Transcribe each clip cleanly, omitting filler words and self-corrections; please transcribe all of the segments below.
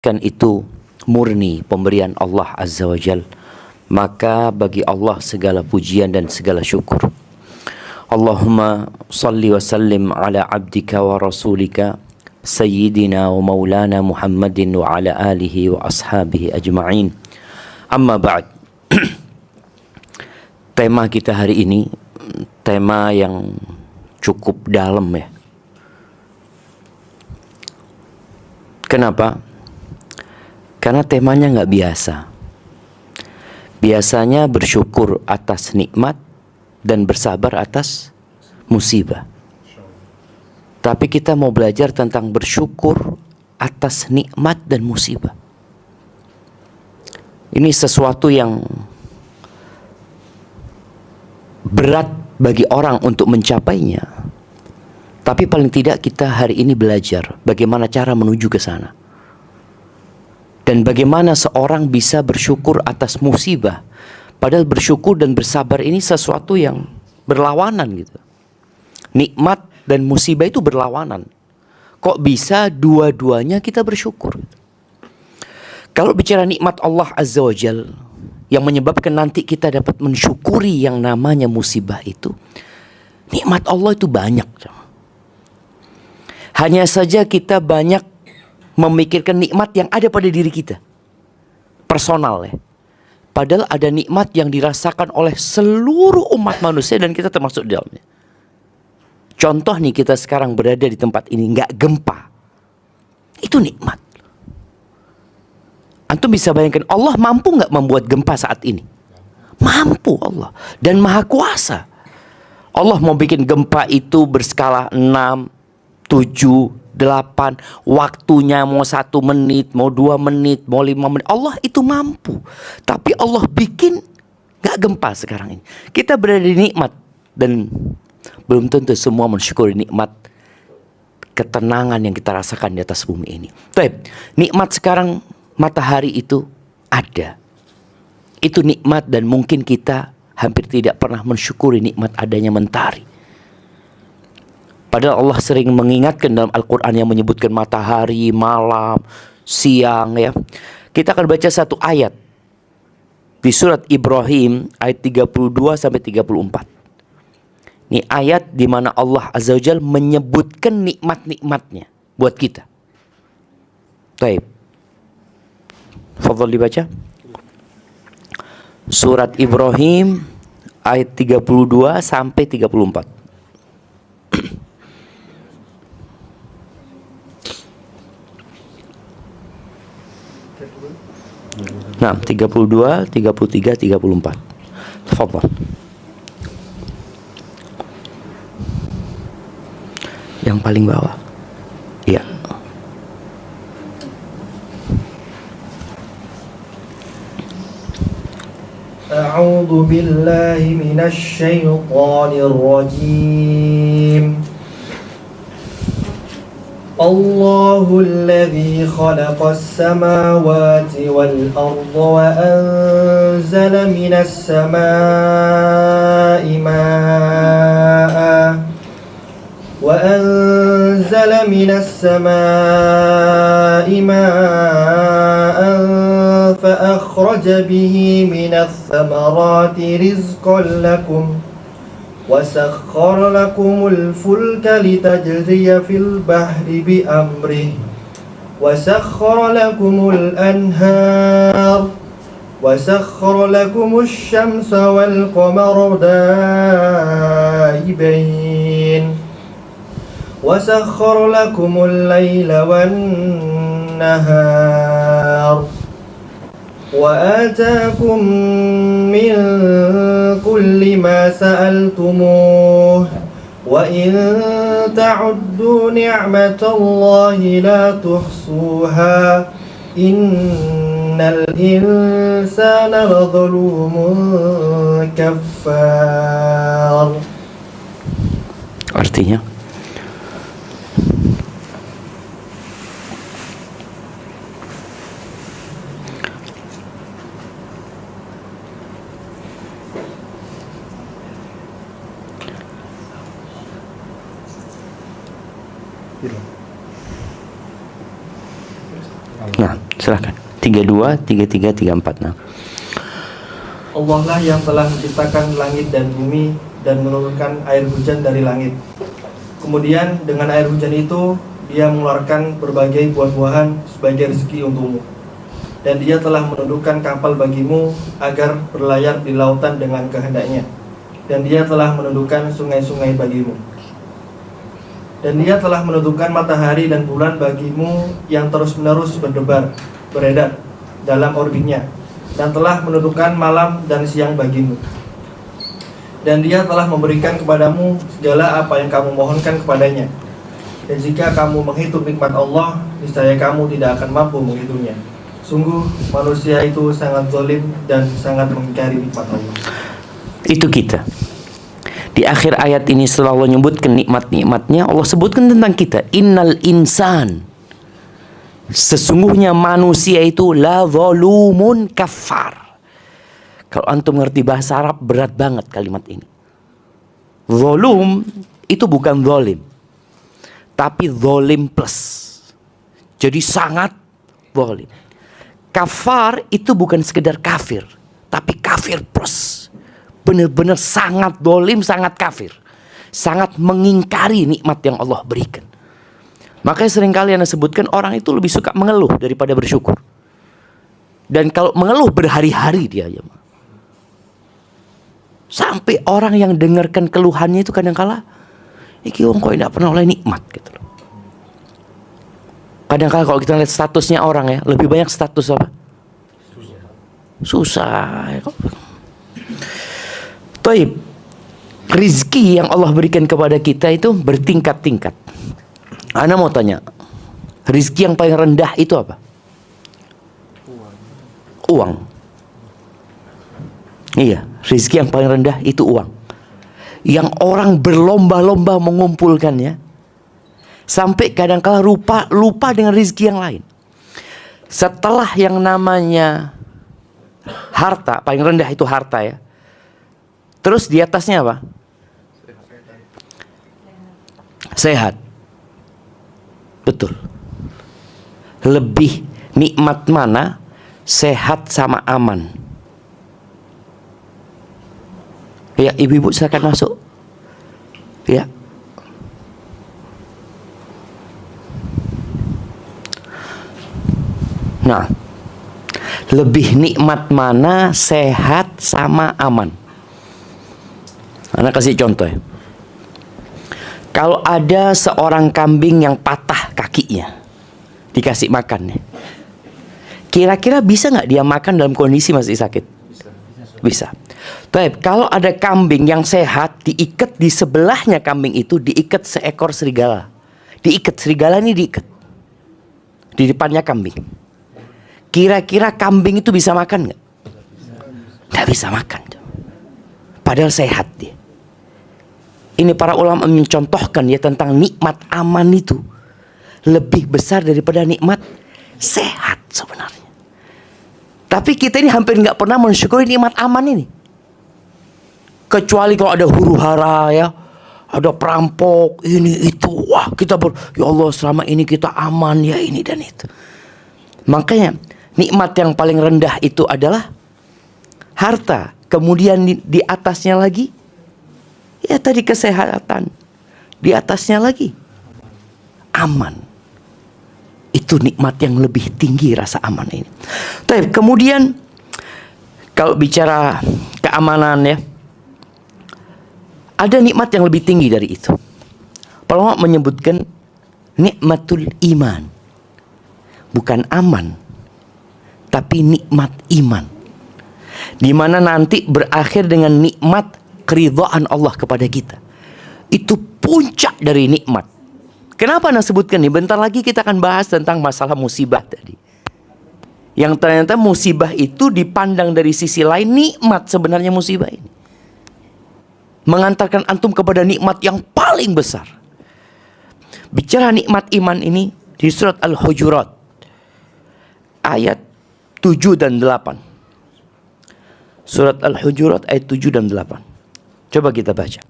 kan itu murni pemberian Allah Azza wa Jal, maka bagi Allah segala pujian dan segala syukur. Allahumma salli wa sallim ala abdika wa rasulika Sayyidina wa maulana Muhammadin wa ala alihi wa ashabihi ajma'in. Amma ba'd. Tema kita hari ini tema yang cukup dalam ya. Kenapa? Karena temanya nggak biasa. Biasanya bersyukur atas nikmat dan bersabar atas musibah. Tapi kita mau belajar tentang bersyukur atas nikmat dan musibah. Ini sesuatu yang berat bagi orang untuk mencapainya. Tapi paling tidak kita hari ini belajar bagaimana cara menuju ke sana. Dan bagaimana seorang bisa bersyukur atas musibah. Padahal bersyukur dan bersabar ini sesuatu yang berlawanan gitu. Nikmat dan musibah itu berlawanan. Kok bisa dua-duanya kita bersyukur? Kalau bicara nikmat Allah Azza wa Jal yang menyebabkan nanti kita dapat mensyukuri yang namanya musibah itu, nikmat Allah itu banyak. Hanya saja kita banyak memikirkan nikmat yang ada pada diri kita, personal ya. Padahal ada nikmat yang dirasakan oleh seluruh umat manusia dan kita termasuk di dalamnya. Contoh nih, kita sekarang berada di tempat ini nggak gempa, itu nikmat. Antum bisa bayangkan Allah mampu nggak membuat gempa saat ini? Mampu Allah, dan maha kuasa. Allah mau bikin gempa itu berskala 6, 7, 8, waktunya mau 1 menit, mau 2 menit, mau 5 menit. Allah itu mampu. Tapi Allah bikin gak gempa sekarang ini. Kita berada di nikmat. Dan belum tentu semua mensyukuri nikmat ketenangan yang kita rasakan di atas bumi ini. Baik, nikmat sekarang matahari itu ada. Itu nikmat, dan mungkin kita hampir tidak pernah mensyukuri nikmat adanya mentari. Padahal Allah sering mengingatkan dalam Al-Quran yang menyebutkan matahari, malam, siang ya. Kita akan baca satu ayat di surat Ibrahim ayat 32 sampai 34. Ini ayat di mana Allah Azza wa Jalla menyebutkan nikmat-nikmatnya buat kita. Baik. Fadhal dibaca. Surat Ibrahim ayat 32 sampai 34. Nah, 32, 33, 34. Tafadhal. Yang paling bawah. Iya. A'udzu billahi minasy syaithanir rajim. الله الذي خلق السماوات والأرض وأنزل من السماء ماء فأخرج به من الثمرات رزقا لكم وسخر لكم الفلك لتجري في البحر بأمره وسخر لكم الأنهار وسخر لكم الشمس والقمر دائبين وسخر لكم الليل والنهار وآتاكم من كل ما سألتموه وإن تعدوا نعمة الله لا تحصوها إن الإنسان لظلوم كفار. Artinya nah, Silakan. 32, 33, 34. Nah. Allah lah yang telah menciptakan langit dan bumi dan menurunkan air hujan dari langit. Kemudian dengan air hujan itu Dia mengeluarkan berbagai buah-buahan sebagai rezeki untukmu. Dan Dia telah menundukkan kapal bagimu agar berlayar di lautan dengan kehendaknya. Dan Dia telah menundukkan sungai-sungai bagimu. Dan Dia telah menentukan matahari dan bulan bagimu yang terus-menerus beredar dalam orbitnya, dan telah menentukan malam dan siang bagimu. Dan Dia telah memberikan kepadamu segala apa yang kamu mohonkan kepadanya. Dan jika kamu menghitung nikmat Allah, niscaya kamu tidak akan mampu menghitungnya. Sungguh manusia itu sangat zalim dan sangat mengingkari nikmat Allah. Itu kita. Di akhir ayat ini setelah Allah menyebutkan nikmat-nikmatnya, Allah sebutkan tentang kita. Innal insan, sesungguhnya manusia itu la zalumun kafar. Kalau antum ngerti bahasa Arab, berat banget kalimat ini. Zalum itu bukan zalim, tapi zalim plus. Jadi sangat zalim. Kafar itu bukan sekedar kafir, tapi kafir plus. Benar-benar sangat zalim, sangat kafir, sangat mengingkari nikmat yang Allah berikan. Makanya seringkali Anda sebutkan orang itu lebih suka mengeluh daripada bersyukur. Dan kalau mengeluh berhari-hari dia aja. Sampai orang yang dengarkan keluhannya itu kadang-kala, iki wong kok tidak pernah oleh nikmat gitu loh. Kadang-kala kalau kita lihat statusnya orang ya, lebih banyak status apa? Susah. Taib. Rizki yang Allah berikan kepada kita itu bertingkat-tingkat. Ana mau tanya, rizki yang paling rendah itu apa? Uang. Iya, rizki yang paling rendah itu uang. Yang orang berlomba-lomba mengumpulkannya, sampai kadang-kala lupa dengan rizki yang lain. Setelah yang namanya harta, paling rendah itu harta ya. Terus di atasnya apa? Sehat. Betul. Lebih nikmat mana? Sehat sama aman. Ya, ibu-ibu silakan masuk. Ya. Nah, lebih nikmat mana? Sehat sama aman. Anak kasih contoh ya. Kalau ada seorang kambing yang patah kakinya, dikasih makan ya, kira-kira bisa nggak dia makan dalam kondisi masih sakit? Bisa. Tapi kalau ada kambing yang sehat, diikat di sebelahnya kambing itu, diikat seekor serigala. Diikat, serigala ini diikat di depannya kambing. Kira-kira kambing itu bisa makan nggak? Nggak bisa makan. Padahal sehat dia. Ini para ulama mencontohkan ya tentang nikmat aman itu lebih besar daripada nikmat sehat sebenarnya. Tapi kita ini hampir nggak pernah mensyukuri nikmat aman ini. Kecuali kalau ada huru hara ya, ada perampok, ini itu, wah kita ya Allah selama ini kita aman ya ini dan itu. Makanya nikmat yang paling rendah itu adalah harta. Kemudian di atasnya lagi ya tadi kesehatan. Di atasnya lagi aman. Itu nikmat yang lebih tinggi rasa aman ini. Tapi kemudian kalau bicara keamanan ya, ada nikmat yang lebih tinggi dari itu. Para ulama menyebutkan nikmatul iman. Bukan aman, tapi nikmat iman. Di mana nanti berakhir dengan nikmat keridhaan Allah kepada kita. Itu puncak dari nikmat. Kenapa Anda sebutkan ini? Bentar lagi kita akan bahas tentang masalah musibah tadi. Yang ternyata musibah itu dipandang dari sisi lain nikmat sebenarnya musibah ini. Mengantarkan antum kepada nikmat yang paling besar. Bicara nikmat iman ini di surat Al-Hujurat ayat 7 dan 8. Surat Al-Hujurat ayat 7 dan 8. Coba kita baca.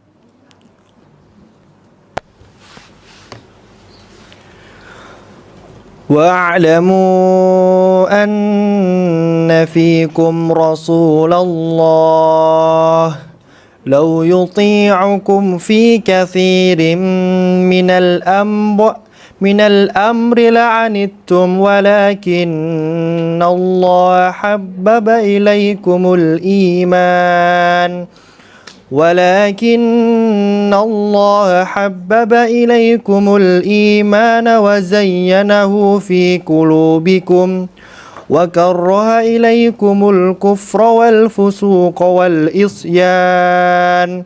واعلموا أن فيكم رسول الله لو يطيعكم في كثير من الأمر لعنتم ولكن الله حبب إليكم الإيمان وزينه في قلوبكم وكره إليكم الكفر والفسوق والعصيان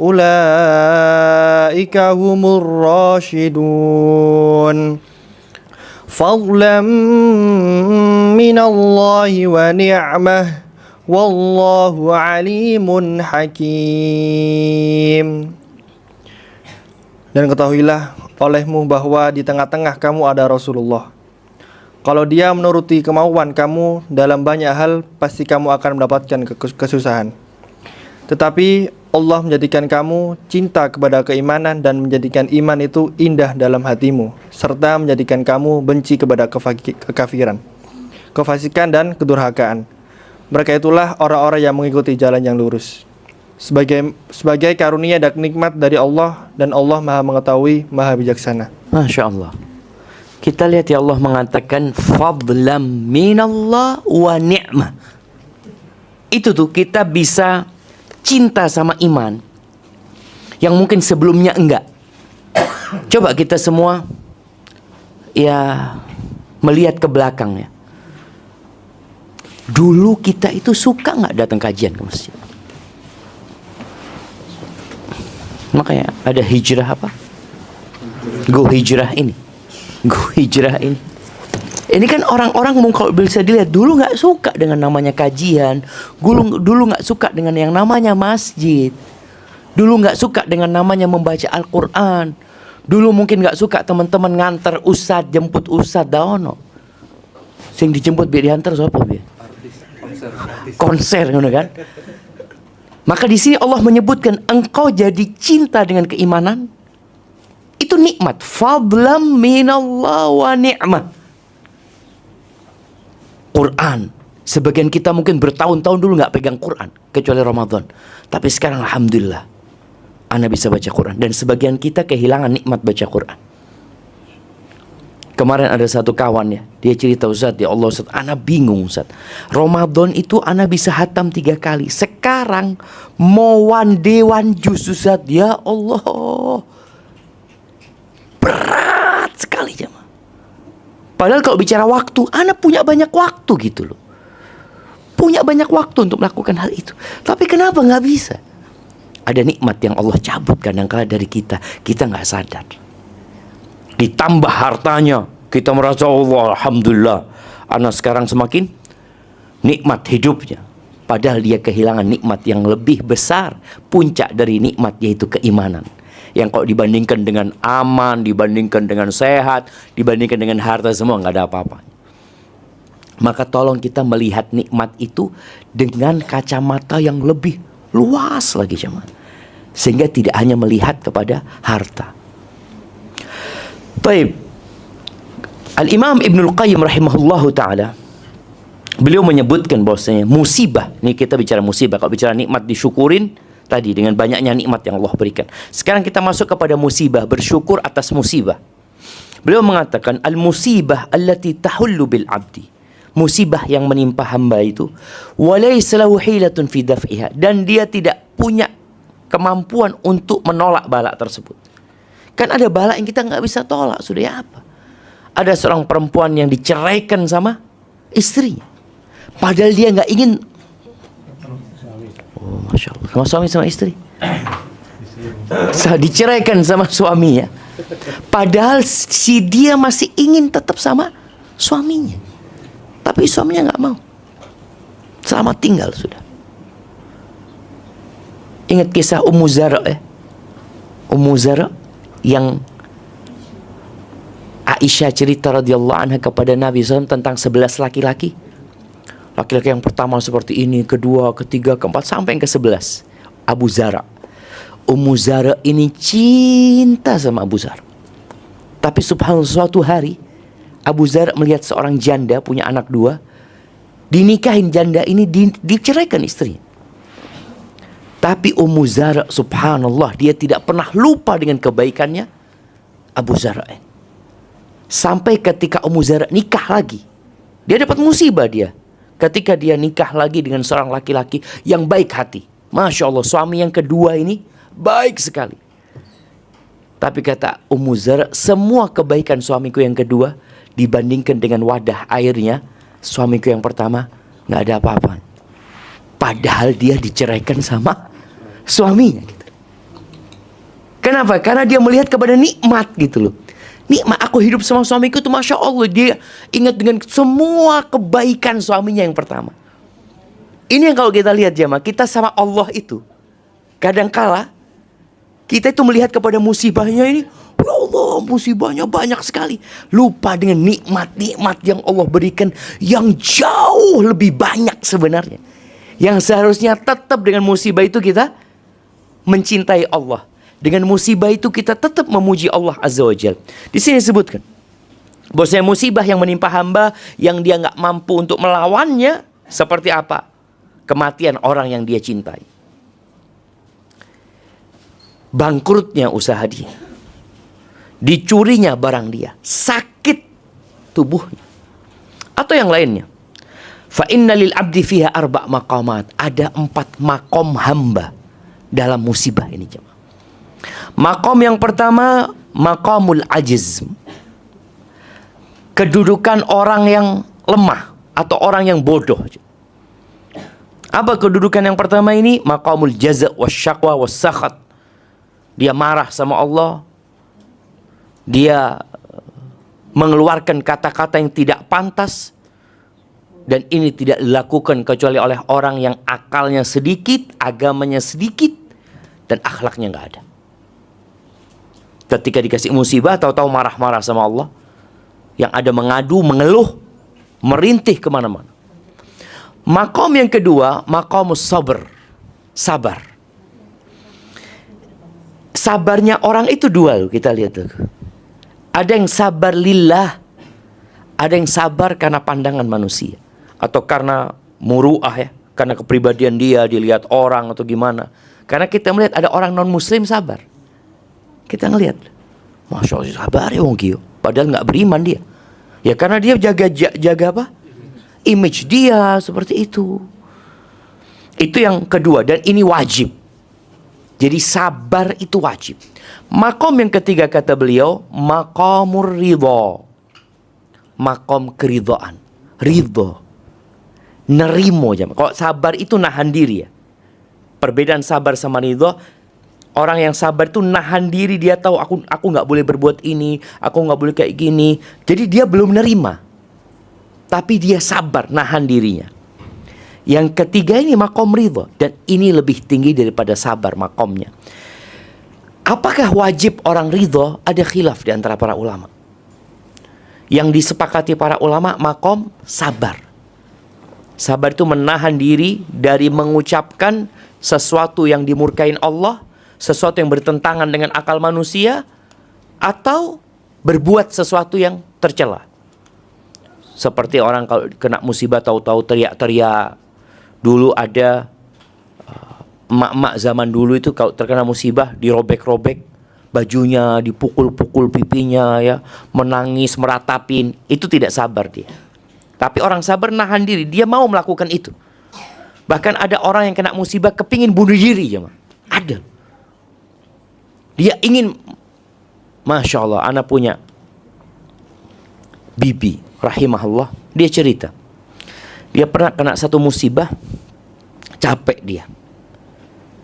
أولئك هم الراشدون فضلا من الله ونعمه Wallahu alimun hakim. Dan ketahuilah olehmu bahwa di tengah-tengah kamu ada Rasulullah. Kalau dia menuruti kemauan kamu dalam banyak hal, pasti kamu akan mendapatkan kesusahan. Tetapi Allah menjadikan kamu cinta kepada keimanan dan menjadikan iman itu indah dalam hatimu, serta menjadikan kamu benci kepada kekafiran, kefasikan dan kedurhakaan. Mereka itulah orang-orang yang mengikuti jalan yang lurus. Sebagai karunia dan nikmat dari Allah, dan Allah Maha mengetahui, Maha bijaksana. Masya Allah. Kita lihat ya, Allah mengatakan fadlam minallah wa ni'mah. Itu tuh kita bisa cinta sama iman yang mungkin sebelumnya enggak. Coba kita semua ya melihat ke belakang ya. Dulu kita itu suka nggak datang kajian ke masjid? Makanya ada hijrah apa? Go hijrah ini. Ini kan orang-orang kalau bisa dilihat dulu nggak suka dengan namanya kajian. Dulu nggak suka dengan yang namanya masjid. Dulu nggak suka dengan namanya membaca Al-Quran. Dulu mungkin nggak suka teman-teman nganter ustad, jemput ustad daono. Sing dijemput biar diantar siapa biar? Konser kan? Maka di sini Allah menyebutkan engkau jadi cinta dengan keimanan. Itu nikmat. Fadlam minallah wa ni'mah. Quran. Sebagian kita mungkin bertahun-tahun dulu nggak pegang Quran kecuali Ramadan. Tapi sekarang alhamdulillah ana bisa baca Quran. Dan sebagian kita kehilangan nikmat baca Quran. Kemarin ada satu kawan ya, dia cerita, Ustaz, ya Allah Ustaz, ana bingung Ustaz. Ramadan itu ana bisa hatam 3 kali. Sekarang mau one day one juz Ustaz, ya Allah. Berat sekali jemaah. Padahal kalau bicara waktu, ana punya banyak waktu gitu loh. Punya banyak waktu untuk melakukan hal itu. Tapi kenapa nggak bisa? Ada nikmat yang Allah cabut kadang-kala dari kita nggak sadar. Ditambah hartanya, kita merasa Allah, alhamdulillah, anak sekarang semakin nikmat hidupnya. Padahal dia kehilangan nikmat yang lebih besar, puncak dari nikmat yaitu keimanan. Yang kalau dibandingkan dengan aman, dibandingkan dengan sehat, dibandingkan dengan harta, semua nggak ada apa-apa. Maka tolong kita melihat nikmat itu dengan kacamata yang lebih luas lagi jemaah. Sehingga tidak hanya melihat kepada harta. Baik. Al-Imam Ibnul Qayyim rahimahullahu ta'ala, beliau menyebutkan bahwasanya musibah, ini kita bicara musibah, kalau bicara nikmat disyukurin tadi dengan banyaknya nikmat yang Allah berikan. Sekarang kita masuk kepada musibah, bersyukur atas musibah. Beliau mengatakan al-musibah allati tahullu bil abdi. Musibah yang menimpa hamba itu walaysa lahu hilatun fi daf'iha, dan dia tidak punya kemampuan untuk menolak bala tersebut. Kan ada bala yang kita nggak bisa tolak, sudah ya apa? Ada seorang perempuan yang diceraikan sama istrinya, padahal dia nggak ingin. Oh, masya Allah, sama suami sama istri. Diceraikan sama suaminya, padahal si dia masih ingin tetap sama suaminya, tapi suaminya nggak mau. Selamat tinggal sudah. Ingat kisah Ummu Zara ya? Ummu Zara yang Aisyah cerita radhiyallahu anha kepada Nabi SAW tentang 11 laki-laki. Laki-laki yang pertama seperti ini, kedua, ketiga, keempat, sampai yang ke-11. Abu Zara. Ummu Zara ini cinta sama Abu Zara. Tapi subhanallah suatu hari Abu Zar melihat seorang janda punya anak 2, dinikahin janda ini, diceraikan istrinya. Tapi Ummu Zara, subhanallah, dia tidak pernah lupa dengan kebaikannya Abu Zara. Sampai ketika Ummu Zara nikah lagi, dia dapat musibah dia. Ketika dia nikah lagi dengan seorang laki-laki yang baik hati. Masya Allah, suami yang kedua ini baik sekali. Tapi kata Ummu Zara, semua kebaikan suamiku yang kedua dibandingkan dengan wadah airnya suamiku yang pertama, nggak ada apa-apa. Padahal dia diceraikan sama suaminya gitu. Kenapa? Karena dia melihat kepada nikmat gitu loh. Nikmat aku hidup sama suamiku itu, Masya Allah, dia ingat dengan semua kebaikan suaminya yang pertama. Ini yang kalau kita lihat jemaah, kita sama Allah itu kadangkala kita itu melihat kepada musibahnya ini, ya Allah, musibahnya banyak sekali. Lupa dengan nikmat-nikmat yang Allah berikan yang jauh lebih banyak sebenarnya. Yang seharusnya tetap dengan musibah itu kita mencintai Allah. Dengan musibah itu kita tetap memuji Allah Azza wa Jalla. Di sini disebutkan bahwasanya musibah yang menimpa hamba yang dia nggak mampu untuk melawannya seperti apa? Kematian orang yang dia cintai. Bangkrutnya usaha dia, dicurinya barang dia, sakit tubuhnya, atau yang lainnya. Fa inna lil abdi fiha arba' maqamat. Ada 4 makom hamba dalam musibah ini jemaah. Makom yang pertama, maqamul ajiz. Kedudukan orang yang lemah atau orang yang bodoh. Apa kedudukan yang pertama ini? Maqamul jaza' wasyaqwa wassakhat. Dia marah sama Allah. Dia mengeluarkan kata-kata yang tidak pantas. Dan ini tidak dilakukan kecuali oleh orang yang akalnya sedikit, agamanya sedikit, dan akhlaknya nggak ada. Ketika dikasih musibah, tahu-tahu marah-marah sama Allah. Yang ada mengadu, mengeluh, merintih kemana-mana. Makom yang kedua, maqamus sabr. Sabar. Sabarnya orang itu 2 loh, kita lihat tuh. Ada yang sabar lillah, ada yang sabar karena pandangan manusia atau karena muru'ah ya, karena kepribadian dia dilihat orang atau gimana. Karena kita melihat ada orang non muslim sabar. Kita ngelihat, Masya Allah, sabar ya wong kiyo, padahal nggak beriman dia. Ya karena dia jaga apa? Image dia seperti itu. Itu yang kedua, dan ini wajib. Jadi sabar itu wajib. Makom yang ketiga kata beliau, maqamur ridho. Makom keridhaan. Ridho. Nerimo. Kalau sabar itu nahan diri ya. Perbedaan sabar sama ridho. Orang yang sabar itu nahan diri. Dia tahu aku gak boleh berbuat ini. Aku gak boleh kayak gini. Jadi dia belum nerima. Tapi dia sabar, nahan dirinya. Yang ketiga ini makom ridho. Dan ini lebih tinggi daripada sabar makomnya. Apakah wajib orang ridho? Ada khilaf di antara para ulama. Yang disepakati para ulama, makom sabar. Sabar itu menahan diri dari mengucapkan sesuatu yang dimurkain Allah, sesuatu yang bertentangan dengan akal manusia, atau berbuat sesuatu yang tercela. Seperti orang kalau kena musibah tahu-tahu teriak-teriak. Dulu ada emak-emak zaman dulu itu kalau terkena musibah dirobek-robek bajunya, dipukul-pukul pipinya ya, menangis, meratapin. Itu tidak sabar dia. Tapi orang sabar nahan diri, dia mau melakukan itu. Bahkan ada orang yang kena musibah kepingin bunuh diri ya, ada. Dia ingin, Masya Allah, anak punya bibi rahimahullah, dia cerita. Dia pernah kena satu musibah, capek dia.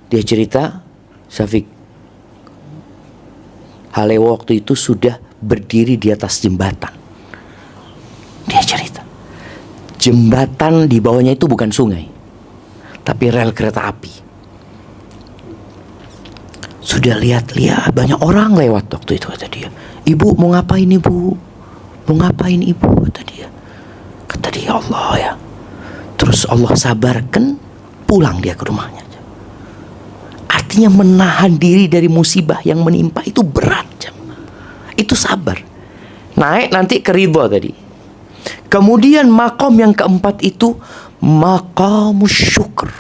Dia cerita, Syafiq, Halewo waktu itu sudah berdiri di atas jembatan. Dia cerita, jembatan di bawahnya itu bukan sungai, tapi rel kereta api. Sudah lihat-lihat banyak orang lewat waktu itu, kata dia. Ibu mau ngapain ibu? Mau ngapain ibu? Kata dia. Kata dia, Allah ya. Terus Allah sabarkan, pulang dia ke rumahnya. Artinya menahan diri dari musibah yang menimpa itu berat. Itu sabar. Naik nanti ke ridha tadi. Kemudian maqam yang keempat itu maqamus syukur.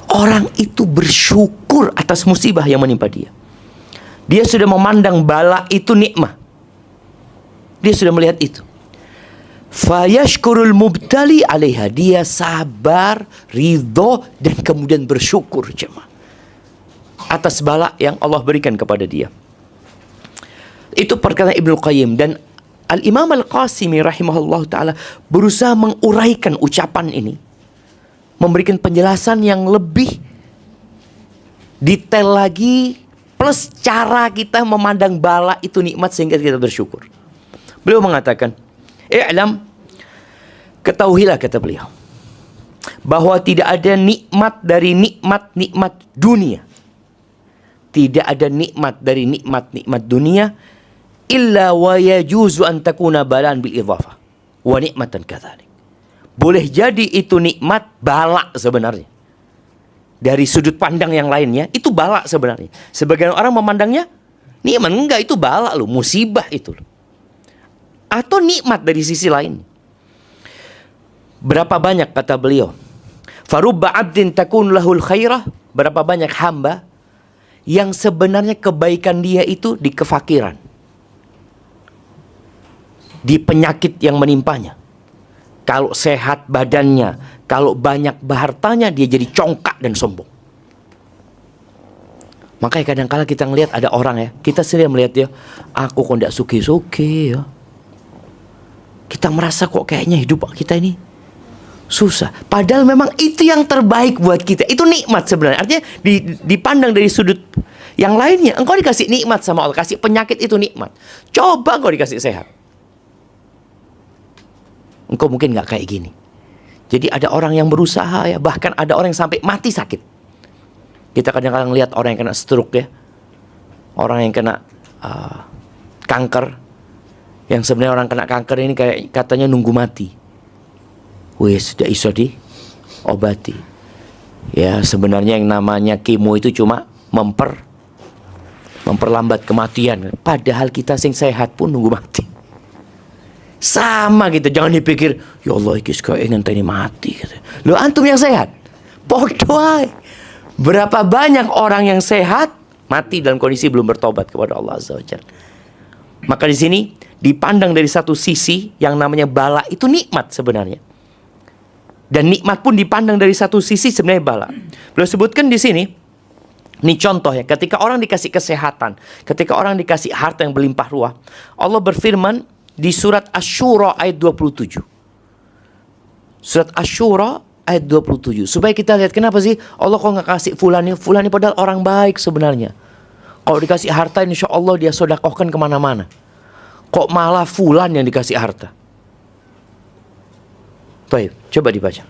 Orang itu bersyukur atas musibah yang menimpa dia. Dia sudah memandang bala itu nikmah. Dia sudah melihat itu. Fayashkurul mubtali alaiha. Dia sabar, ridho, dan kemudian bersyukur jemaah atas bala yang Allah berikan kepada dia. Itu perkataan Ibnu Qayyim. Dan Al-Imam Al-Qasimi rahimahullah ta'ala berusaha menguraikan ucapan ini, memberikan penjelasan yang lebih detail lagi, plus cara kita memandang bala itu nikmat sehingga kita bersyukur. Beliau mengatakan, "I'lam," ketahuilah kata beliau, bahwa tidak ada nikmat dari nikmat-nikmat dunia. Tidak ada nikmat dari nikmat-nikmat dunia illa wa yajuzu an takuna balan bil idhafah wa nikmatan kadzalik. Boleh jadi itu nikmat bala sebenarnya. Dari sudut pandang yang lainnya itu bala sebenarnya. Sebagian orang memandangnya nikmat, enggak, itu bala loh, musibah itu loh. Atau nikmat dari sisi lain. Berapa banyak kata beliau, farubba 'abdin takun lahul khairah, berapa banyak hamba yang sebenarnya kebaikan dia itu di kefakiran, di penyakit yang menimpanya. Kalau sehat badannya, kalau banyak hartanya, dia jadi congkak dan sombong. Makanya kadang-kala kita ngelihat ada orang ya, kita sering melihat ya, aku kok tidak suki-suki ya. Kita merasa kok kayaknya hidup kita ini susah. Padahal memang itu yang terbaik buat kita. Itu nikmat sebenarnya. Artinya dipandang dari sudut yang lainnya. Engkau dikasih nikmat sama Allah. Kasih penyakit itu nikmat. Coba engkau dikasih sehat. Engkau mungkin gak kayak gini. Jadi ada orang yang berusaha ya. Bahkan ada orang yang sampai mati sakit. Kita kadang-kadang lihat orang yang kena stroke ya. Orang yang kena kanker. Yang sebenarnya orang kena kanker ini kayak katanya nunggu mati. Wes, sudah iso diobati. Ya, sebenarnya yang namanya kemo itu cuma memperlambat kematian. Padahal kita sing sehat pun nunggu mati. Sama gitu, jangan dipikir, ya Allah iki kok ingin tadi mati gitu. Lo antum yang sehat. Podo ae. Berapa banyak orang yang sehat mati dalam kondisi belum bertobat kepada Allah Azza wa Jalla. Maka di sini dipandang dari satu sisi yang namanya bala itu nikmat sebenarnya. Dan nikmat pun dipandang dari satu sisi sebenarnya bala. Beliau sebutkan di sini, ini contoh ya, ketika orang dikasih kesehatan, ketika orang dikasih harta yang berlimpah ruah, Allah berfirman di surat Asy-Syura ayat 27. Surat Asy-Syura ayat 27. Supaya kita lihat kenapa sih Allah kok nggak kasih fulan ini padahal orang baik sebenarnya. Kalau dikasih harta insya Allah dia sodakohkan kemana-mana. Kok malah fulan yang dikasih harta? Baik, coba dibaca.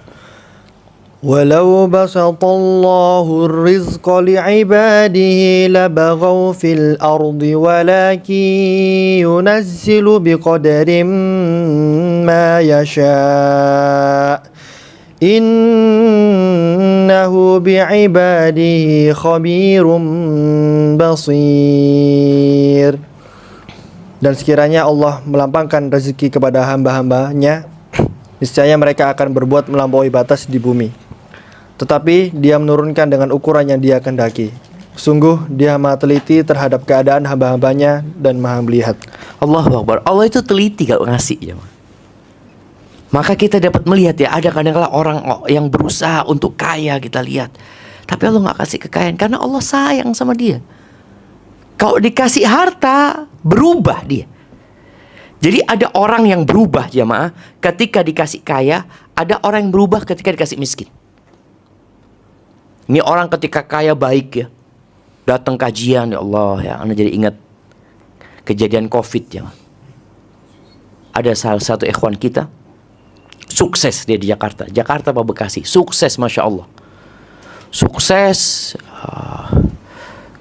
Walau basatallahu rizqa li'ibadihi labaghaw fil ardi walakin yunazzilu biqadarin ma yasha' innahu bi'ibadihi khabirum basir. Dan sekiranya Allah melampangkan rezeki kepada hamba-hambanya, niscaya mereka akan berbuat melampaui batas di bumi. Tetapi dia menurunkan dengan ukuran yang dia kehendaki. Sungguh dia maha teliti terhadap keadaan hamba-hambanya dan maha melihat. Allahu Akbar. Allah itu teliti kalau ngasih ya. Maka kita dapat melihat ya, ada kadang-kadang orang yang berusaha untuk kaya kita lihat. Tapi Allah gak kasih kekayaan karena Allah sayang sama dia. Kalau dikasih harta, berubah dia. Jadi ada orang yang berubah jamaah ketika dikasih kaya, ada orang yang berubah ketika dikasih miskin. Ini orang ketika kaya baik ya, datang kajian, ya Allah ya, anda jadi ingat kejadian COVID ya. Ada salah satu ikhwan kita sukses dia di Jakarta, Jakarta apa Bekasi, sukses masya Allah, sukses,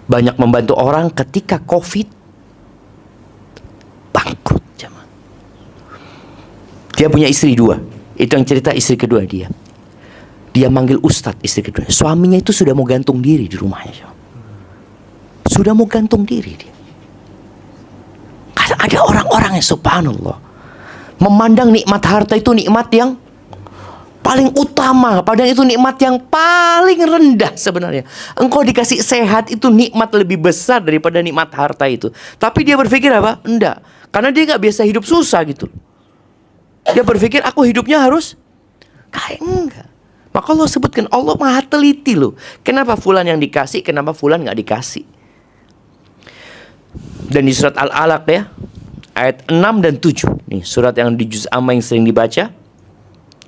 banyak membantu orang. Ketika COVID bangkrut. Dia punya istri 2. Itu yang cerita istri kedua dia. Dia manggil ustadz istri kedua. Suaminya itu sudah mau gantung diri di rumahnya. Sudah mau gantung diri dia. Maka ada orang-orang yang subhanallah memandang nikmat harta itu nikmat yang paling utama, padahal itu nikmat yang paling rendah sebenarnya. Engkau dikasih sehat itu nikmat lebih besar daripada nikmat harta itu. Tapi dia berpikir apa? Enggak. Karena dia nggak biasa hidup susah gitu. Dia berpikir aku hidupnya harus kaya. Enggak. Maka Allah sebutkan, Allah maha teliti loh. Kenapa fulan yang dikasih, kenapa fulan nggak dikasih. Dan di surat Al-Alaq ya, ayat 6 dan 7. Nih surat yang di juz amma yang sering dibaca.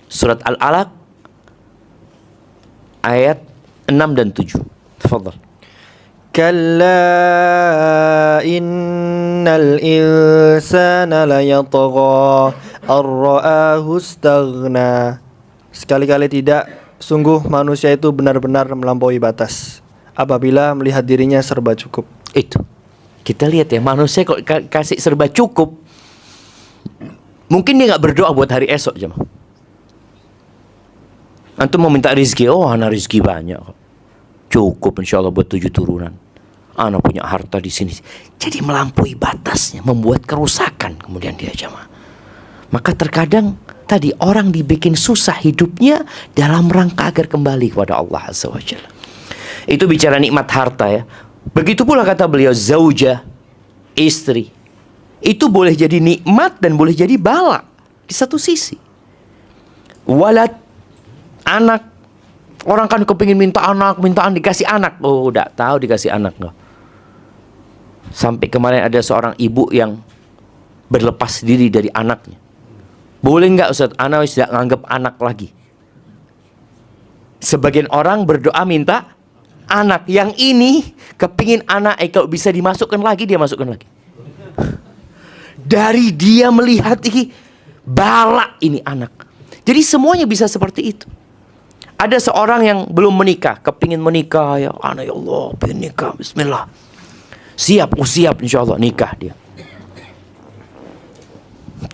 Surat Al-Alaq ayat 6 dan 7. Tafadhal. Kalla innal insana layatgha ar-ra'ahu istaghna. Sekali-kali tidak, sungguh manusia itu benar-benar melampaui batas apabila melihat dirinya serba cukup. Itu. Kita lihat ya, manusia kok kasih serba cukup, mungkin dia nggak berdoa buat hari esok jemaah. Antum mau minta rezeki, oh anak rezeki banyak, cukup insya Allah buat 7 turunan. Anak punya harta di sini. Jadi melampaui batasnya, membuat kerusakan kemudian dia jemaah. Maka terkadang tadi orang dibikin susah hidupnya dalam rangka agar kembali kepada Allah Azza wa Jalla. Itu bicara nikmat harta ya. Begitu pula kata beliau, zaujah, istri, itu boleh jadi nikmat dan boleh jadi bala di satu sisi. Walad, anak, orang kan kepingin minta anak, dikasih anak. Oh, udah tahu dikasih anak nggak? Sampai kemarin ada seorang ibu yang berlepas diri dari anaknya. Boleh nggak Ustaz? Anak tidak nganggap anak lagi. Sebagian orang berdoa minta anak. Yang ini kepingin anak, kalau bisa dimasukkan lagi, dia masukkan lagi. Dari dia melihat ini bala ini anak. Jadi semuanya bisa seperti itu. Ada seorang yang belum menikah, kepingin menikah, ya anak, ya Allah pengen nikah, bismillah. Siap insya Allah nikah dia.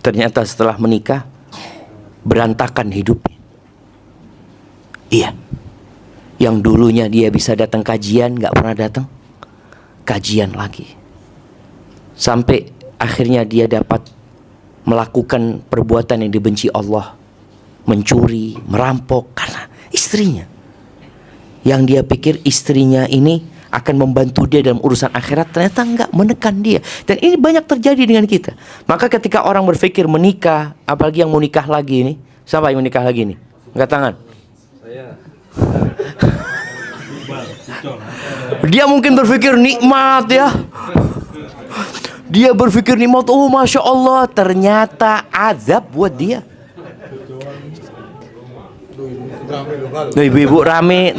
Ternyata setelah menikah berantakan hidupnya. Iya. Yang dulunya dia bisa datang kajian, gak pernah datang kajian lagi. Sampai akhirnya dia dapat melakukan perbuatan yang dibenci Allah. Mencuri, merampok karena istrinya. Yang dia pikir istrinya ini akan membantu dia dalam urusan akhirat, ternyata enggak, menekan dia. Dan ini banyak terjadi dengan kita. Maka ketika orang berpikir menikah, apalagi yang mau nikah lagi ini, siapa yang menikah lagi ini? Angkat tangan. Dia mungkin berpikir nikmat ya. Dia berpikir nikmat, oh Masya Allah. Ternyata azab buat dia. Ibu-ibu rame.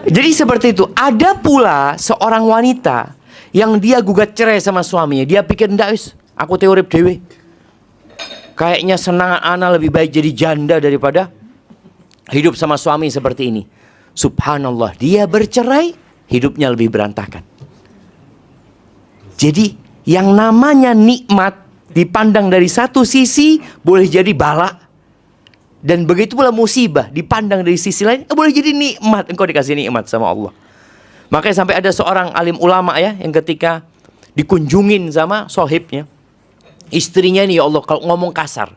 Jadi seperti itu. Ada pula seorang wanita yang dia gugat cerai sama suaminya. Dia pikir, ndak wis, aku teori dewe. Kayaknya senang ana lebih baik jadi janda daripada hidup sama suami seperti ini. Subhanallah, dia bercerai, hidupnya lebih berantakan. Jadi yang namanya nikmat dipandang dari satu sisi boleh jadi bala. Dan begitu pula musibah dipandang dari sisi lain boleh jadi nikmat. Engkau dikasih nikmat sama Allah. Makanya sampai ada seorang alim ulama ya, yang ketika dikunjungin sama sohibnya, istrinya ini, ya Allah, kalau ngomong kasar.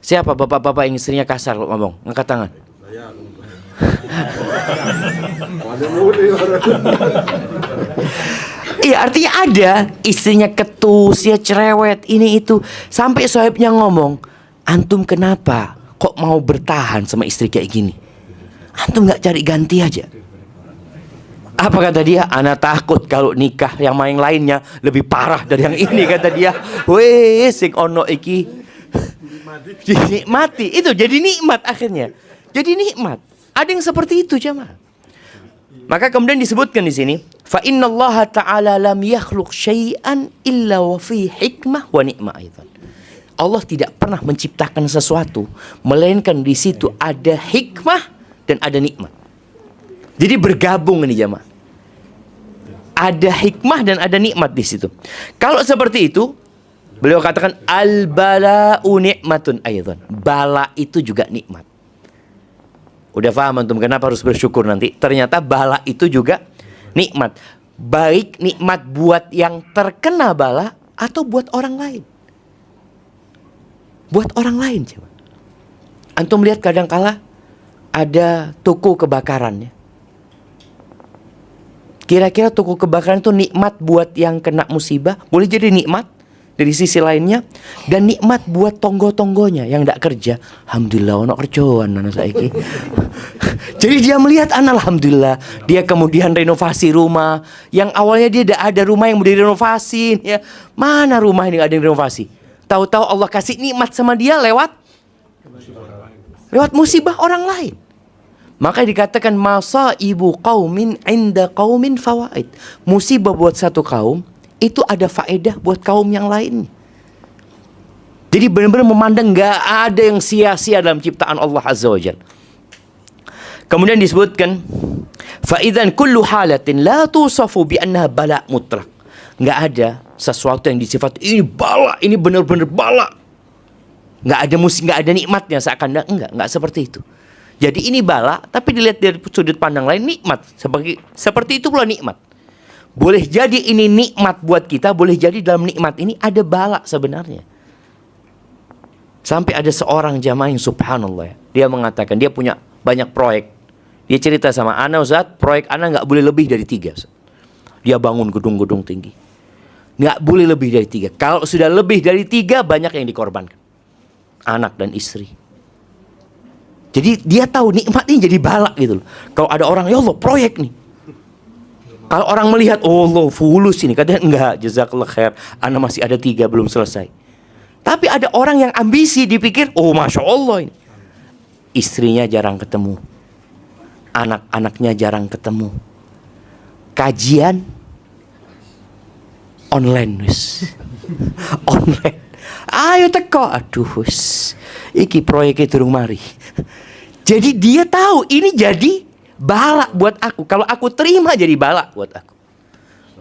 Siapa bapak-bapak yang istrinya kasar kalau ngomong? Angkat tangan. Iya, artinya ada istrinya ketus, ya cerewet, ini itu. Sampai sohibnya ngomong, antum kenapa kok mau bertahan sama istri kayak gini? Antum gak cari ganti aja? Apa kata dia? Ana takut kalau nikah yang main lainnya lebih parah dari yang ini, kata dia. Weh, sing ono iki dinikmati. Itu jadi nikmat akhirnya. Jadi nikmat. Ada yang seperti itu jemaah. Maka kemudian disebutkan di sini, fa innallaha ta'ala lam yakhluq syai'an illa wa fi hikmah wa ni'mah aidan. Allah tidak pernah menciptakan sesuatu melainkan di situ ada hikmah dan ada nikmat. Jadi bergabung ini jemaah. Ada hikmah dan ada nikmat di situ. Kalau seperti itu, beliau katakan al-bala'u ni'matun aidan. Bala itu juga nikmat. Udah paham antum kenapa harus bersyukur nanti? Ternyata bala itu juga nikmat. Baik nikmat buat yang terkena bala atau buat orang lain. Buat orang lain coba. Antum lihat kadangkala ada toko kebakaran ya. Kira-kira toko kebakaran itu nikmat buat yang kena musibah, boleh jadi nikmat dari sisi lainnya, dan nikmat buat tonggo-tonggonya yang tidak kerja. Alhamdulillah, ono kerjaan anak saiki. Jadi dia melihat alhamdulillah, dia kemudian renovasi rumah yang awalnya dia tidak ada rumah yang mau direnovasi ya. Mana rumah ini nggak ada yang renovasi? Tahu-tahu Allah kasih nikmat sama dia lewat musibah orang lain. Maka dikatakan masa ibu qaumin inda qaumin fawaid. Musibah buat satu kaum itu ada faedah buat kaum yang lain. Jadi benar-benar memandang nggak ada yang sia-sia dalam ciptaan Allah Azza wa Jalla. Kemudian disebutkan fa idzan kullu halatin la tusafu bi annaha bala mutlaq. Nggak ada sesuatu yang disifat ini bala, ini benar-benar bala. Nggak ada nikmatnya seakan enggak seperti itu. Jadi ini bala, tapi dilihat dari sudut pandang lain nikmat. Seperti itu pula nikmat. Boleh jadi ini nikmat buat kita, boleh jadi dalam nikmat ini ada bala sebenarnya. Sampai ada seorang jamaah yang subhanallah ya, dia mengatakan dia punya banyak proyek. Dia cerita sama ana, Ustaz, proyek ana nggak boleh lebih dari 3. Ustaz. Dia bangun gedung-gedung tinggi. Nggak boleh lebih dari 3. Kalau sudah lebih dari 3 banyak yang dikorbankan. Anak dan istri. Jadi dia tahu nikmat ini jadi bala gitu loh. Kalau ada orang, ya Allah proyek nih. Kalau orang melihat, oh Allah fulus ini. Katanya enggak, jazakallah khair. Ana masih ada 3 belum selesai. Tapi ada orang yang ambisi dipikir, oh Masya Allah ini. Istrinya jarang ketemu. Anak-anaknya jarang ketemu. Kajian online wis. Online. Ayo teko, aduh wis. Iki proyeknya durung mari. Jadi dia tahu ini jadi bala buat aku. Kalau aku terima jadi bala buat aku.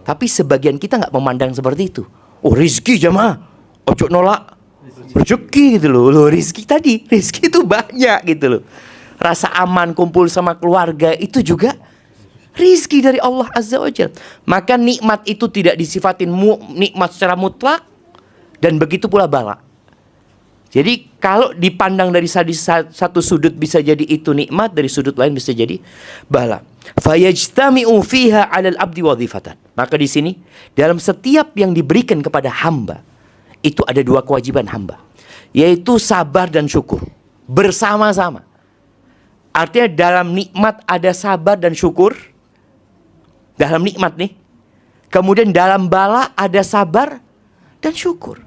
Tapi sebagian kita nggak memandang seperti itu. Oh rizki jamaah, ojo nolak rezeki gitu loh. Rizki tadi, rizki itu banyak gitu loh. Rasa aman kumpul sama keluarga itu juga rizki dari Allah Azza wa Jalla. Maka nikmat itu tidak disifatin nikmat secara mutlak, dan begitu pula bala. Jadi kalau dipandang dari satu sudut bisa jadi itu nikmat, dari sudut lain bisa jadi bala. Fayajtami'u fiha 'alal abdi wadhifatan. Maka di sini dalam setiap yang diberikan kepada hamba itu ada 2 kewajiban hamba, yaitu sabar dan syukur bersama-sama. Artinya dalam nikmat ada sabar dan syukur. Dalam nikmat nih. Kemudian dalam bala ada sabar dan syukur.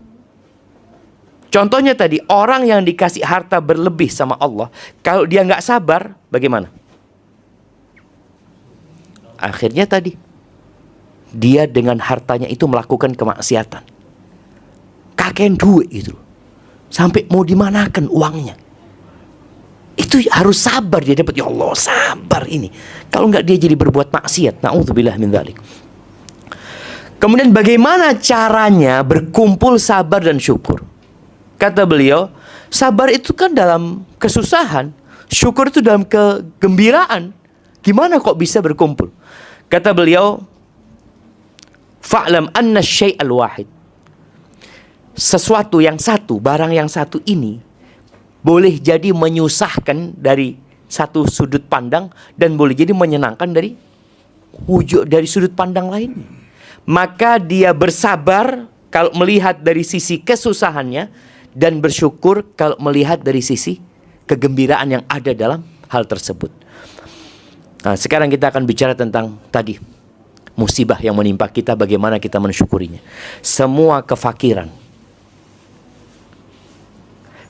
Contohnya tadi, orang yang dikasih harta berlebih sama Allah, kalau dia nggak sabar, bagaimana? Akhirnya tadi, dia dengan hartanya itu melakukan kemaksiatan. Kakek duit itu. Sampai mau dimanakan uangnya. Itu harus sabar dia dapat. Ya Allah, sabar ini. Kalau nggak dia jadi berbuat maksiat. Na'udzubillah min dzalik. Kemudian bagaimana caranya berkumpul sabar dan syukur? Kata beliau, sabar itu kan dalam kesusahan, syukur itu dalam kegembiraan. Gimana kok bisa berkumpul? Kata beliau, fa'lam anna syai'al wahid. Sesuatu yang satu, barang yang satu ini boleh jadi menyusahkan dari satu sudut pandang dan boleh jadi menyenangkan dari sudut pandang lain. Maka dia bersabar kalau melihat dari sisi kesusahannya, dan bersyukur kalau melihat dari sisi kegembiraan yang ada dalam hal tersebut. Nah, sekarang kita akan bicara tentang tadi musibah yang menimpa kita, bagaimana kita mensyukurinya. Semua kefakiran,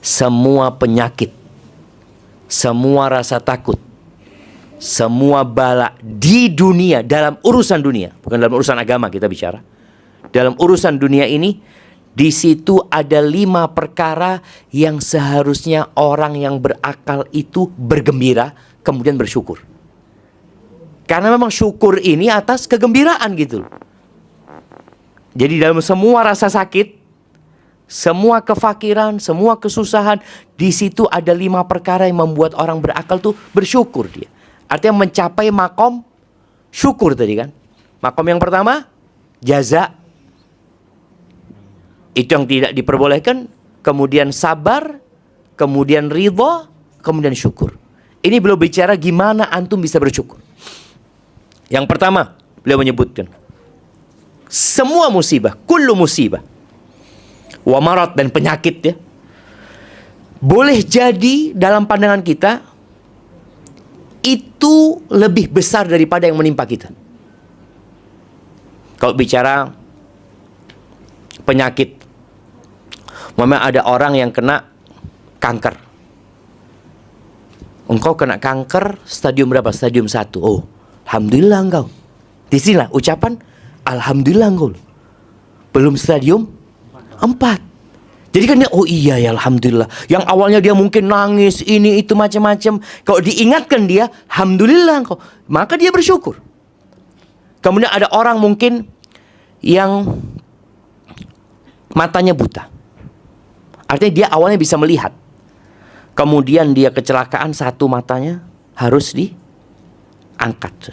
semua penyakit, semua rasa takut, semua bala di dunia, dalam urusan dunia, bukan dalam urusan agama kita bicara. Dalam urusan dunia ini, di situ ada 5 perkara yang seharusnya orang yang berakal itu bergembira, kemudian bersyukur. Karena memang syukur ini atas kegembiraan gitu. Jadi dalam semua rasa sakit, semua kefakiran, semua kesusahan, di situ ada 5 perkara yang membuat orang berakal tuh bersyukur dia. Artinya mencapai makom syukur tadi kan. Makom yang pertama, jaza. Itu yang tidak diperbolehkan. Kemudian sabar, kemudian ridha, kemudian syukur. Ini beliau bicara gimana antum bisa bersyukur. Yang pertama, beliau menyebutkan semua musibah, kullu musibah, wa marad, dan penyakit ya, boleh jadi dalam pandangan kita itu lebih besar daripada yang menimpa kita. Kalau bicara penyakit, memang ada orang yang kena kanker. Engkau kena kanker stadium berapa? Stadium 1. Oh, alhamdulillah engkau. Di sinilah ucapan alhamdulillah engkau. Belum stadium 4. Jadi kan dia, oh iya ya alhamdulillah. Yang awalnya dia mungkin nangis, ini itu macam-macam. Kalau diingatkan dia, alhamdulillah engkau, maka dia bersyukur. Kemudian ada orang mungkin yang matanya buta. Artinya dia awalnya bisa melihat. Kemudian dia kecelakaan, satu matanya harus diangkat.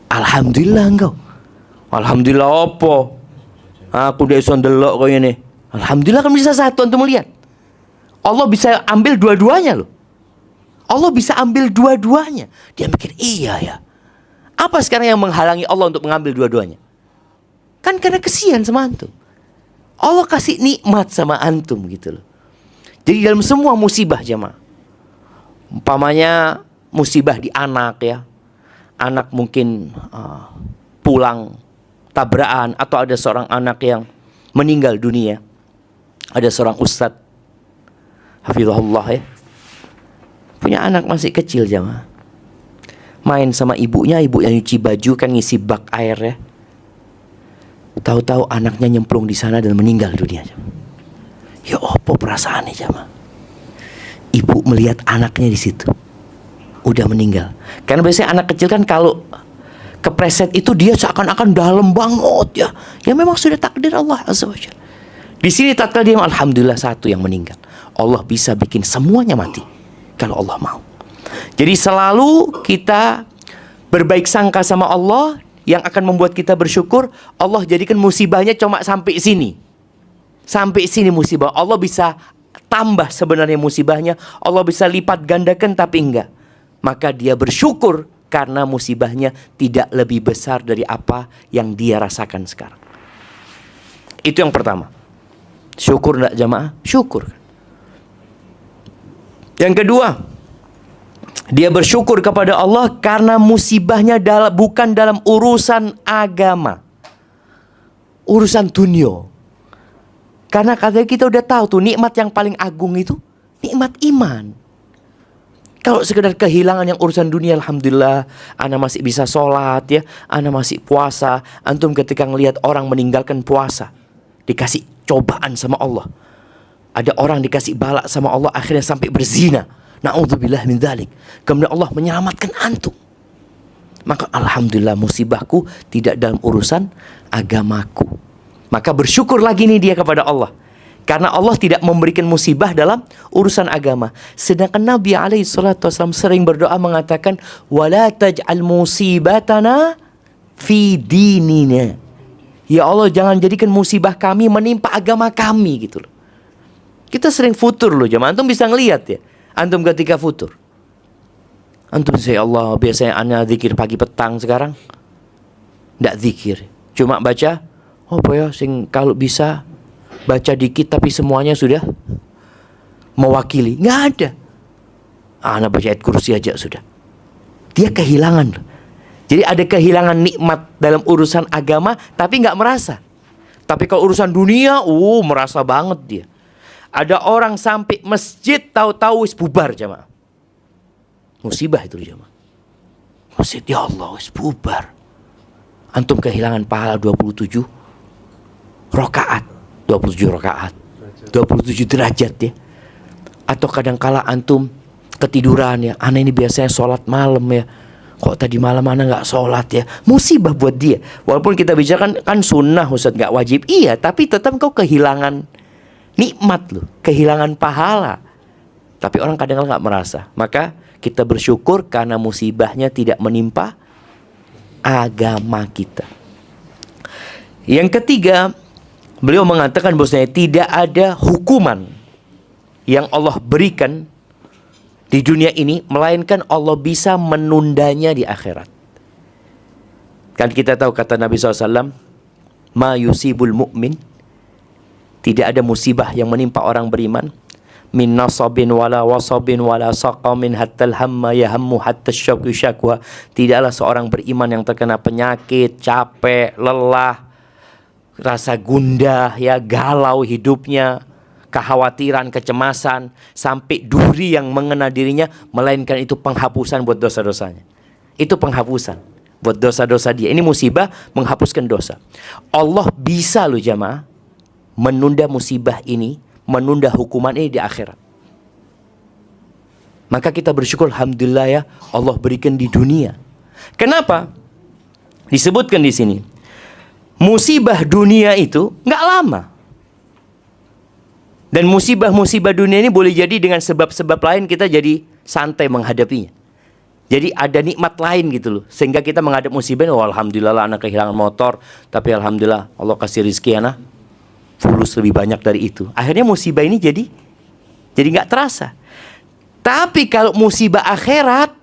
Alhamdulillah engkau. Alhamdulillah apa? Aku udah iso ndelok kau ini. Alhamdulillah kan bisa satu untuk melihat. Allah bisa ambil dua-duanya loh. Allah bisa ambil dua-duanya. Dia mikir, iya ya. Apa sekarang yang menghalangi Allah untuk mengambil dua-duanya? Kan karena kesian sama antum. Allah kasih nikmat sama antum gitu loh. Jadi dalam semua musibah jemaah, umpamanya musibah di anak ya, anak mungkin pulang tabrakan, atau ada seorang anak yang meninggal dunia. Ada seorang ustadz, hafizahullah ya, punya anak masih kecil jemaah, main sama ibunya nyuci baju kan, ngisi bak air ya. Tahu-tahu anaknya nyemplung di sana dan meninggal dunia jemaah. Ya apa perasaannya jemaah? Ibu melihat anaknya di situ udah meninggal. Karena biasanya anak kecil kan kalau kepreset itu dia seakan-akan dalam banget ya. Ya memang sudah takdir Allah Azza wa Jalla. Di sini tatkala dia alhamdulillah satu yang meninggal. Allah bisa bikin semuanya mati kalau Allah mau. Jadi selalu kita berbaik sangka sama Allah yang akan membuat kita bersyukur. Allah jadikan musibahnya cuma sampai sini. Sampai sini musibah. Allah bisa tambah sebenarnya musibahnya. Allah bisa lipat gandakan, tapi enggak. Maka dia bersyukur karena musibahnya tidak lebih besar dari apa yang dia rasakan sekarang. Itu yang pertama. Syukur enggak jamaah? Syukur. Yang kedua, dia bersyukur kepada Allah karena musibahnya bukan dalam urusan agama, urusan dunia. Karena katanya kita udah tahu tuh, nikmat yang paling agung itu nikmat iman. Kalau sekedar kehilangan yang urusan dunia, alhamdulillah, ana masih bisa sholat ya, ana masih puasa. Antum ketika ngelihat orang meninggalkan puasa, dikasih cobaan sama Allah. Ada orang dikasih balak sama Allah, akhirnya sampai berzina. Na'udzubillah min dzalik. Kemudian Allah menyelamatkan antum. Maka alhamdulillah musibahku tidak dalam urusan agamaku. Maka bersyukur lagi nih dia kepada Allah. Karena Allah tidak memberikan musibah dalam urusan agama. Sedangkan Nabi SAW sering berdoa mengatakan, وَلَا تَجْعَلْ مُصِيبَتَنَا فِي دِينِنَا. Ya Allah, jangan jadikan musibah kami menimpa agama kami gitu loh. Kita sering futur loh jemaah. Antum bisa ngelihat ya. Antum ketika futur, antum say Allah, biasanya ana zikir pagi petang, sekarang ndak zikir. Cuma baca, apa ya, sing kalau bisa baca dikit tapi semuanya sudah mewakili. Nggak ada. Ana baca ayat kursi aja sudah. Dia kehilangan. Jadi ada kehilangan nikmat dalam urusan agama tapi nggak merasa. Tapi kalau urusan dunia, merasa banget dia. Ada orang sampai masjid tahu-tahu wis bubar jamaah. Musibah itu jamaah. Masjid, ya Allah, wis bubar. Antum kehilangan pahala 27 rakaat, 27 rakaat, 27 derajat ya. Atau kadangkala antum ketiduran ya. Ana ini biasanya sholat malam ya. Kok tadi malam ana nggak sholat ya? Musibah buat dia. Walaupun kita bicara kan sunnah, Ustaz, nggak wajib. Iya, tapi tetap kau kehilangan nikmat loh, kehilangan pahala. Tapi orang kadang-kadang nggak merasa. Maka kita bersyukur karena musibahnya tidak menimpa agama kita. Yang ketiga, beliau mengatakan bahwasanya tidak ada hukuman yang Allah berikan di dunia ini melainkan Allah bisa menundanya di akhirat. Kan kita tahu kata Nabi SAW, ma yusibul mu'min, tidak ada musibah yang menimpa orang beriman, min nasabin wala wasabin wala saqamin hatta hamma yahammu hatta syaqu syaqwa. Tidaklah seorang beriman yang terkena penyakit, capek, lelah, rasa gundah, ya, galau hidupnya, kekhawatiran, kecemasan, sampai duri yang mengena dirinya, melainkan itu penghapusan buat dosa-dosanya. Itu penghapusan buat dosa-dosa dia. Ini musibah menghapuskan dosa. Allah bisa loh jamaah menunda musibah ini, menunda hukuman ini di akhirat. Maka kita bersyukur, alhamdulillah ya, Allah berikan di dunia. Kenapa? Disebutkan di sini, musibah dunia itu nggak lama. Dan musibah-musibah dunia ini boleh jadi dengan sebab-sebab lain kita jadi santai menghadapinya. Jadi ada nikmat lain gitu loh, sehingga kita menghadap musibah. Oh, alhamdulillah lah anak kehilangan motor, tapi alhamdulillah Allah kasih rezeki anak fulus lebih banyak dari itu. Akhirnya musibah ini jadi nggak terasa. Tapi kalau musibah akhirat,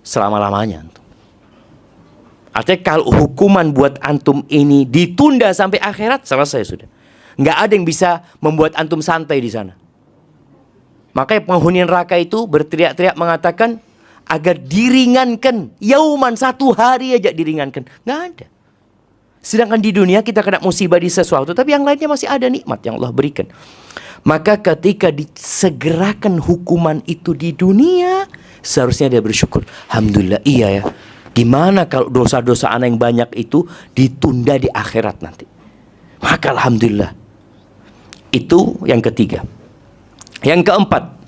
selama-lamanya. Artinya kalau hukuman buat antum ini ditunda sampai akhirat, selesai sudah. Nggak ada yang bisa membuat antum santai di sana. Makanya penghuni neraka itu berteriak-teriak mengatakan agar diringankan, yauman, satu hari aja diringankan. Nggak ada. Sedangkan di dunia kita kena musibah di sesuatu, tapi yang lainnya masih ada nikmat yang Allah berikan. Maka ketika disegerakan hukuman itu di dunia, seharusnya dia bersyukur. Alhamdulillah, iya ya. Gimana kalau dosa-dosa anak yang banyak itu ditunda di akhirat nanti? Maka alhamdulillah. Itu yang ketiga. Yang keempat,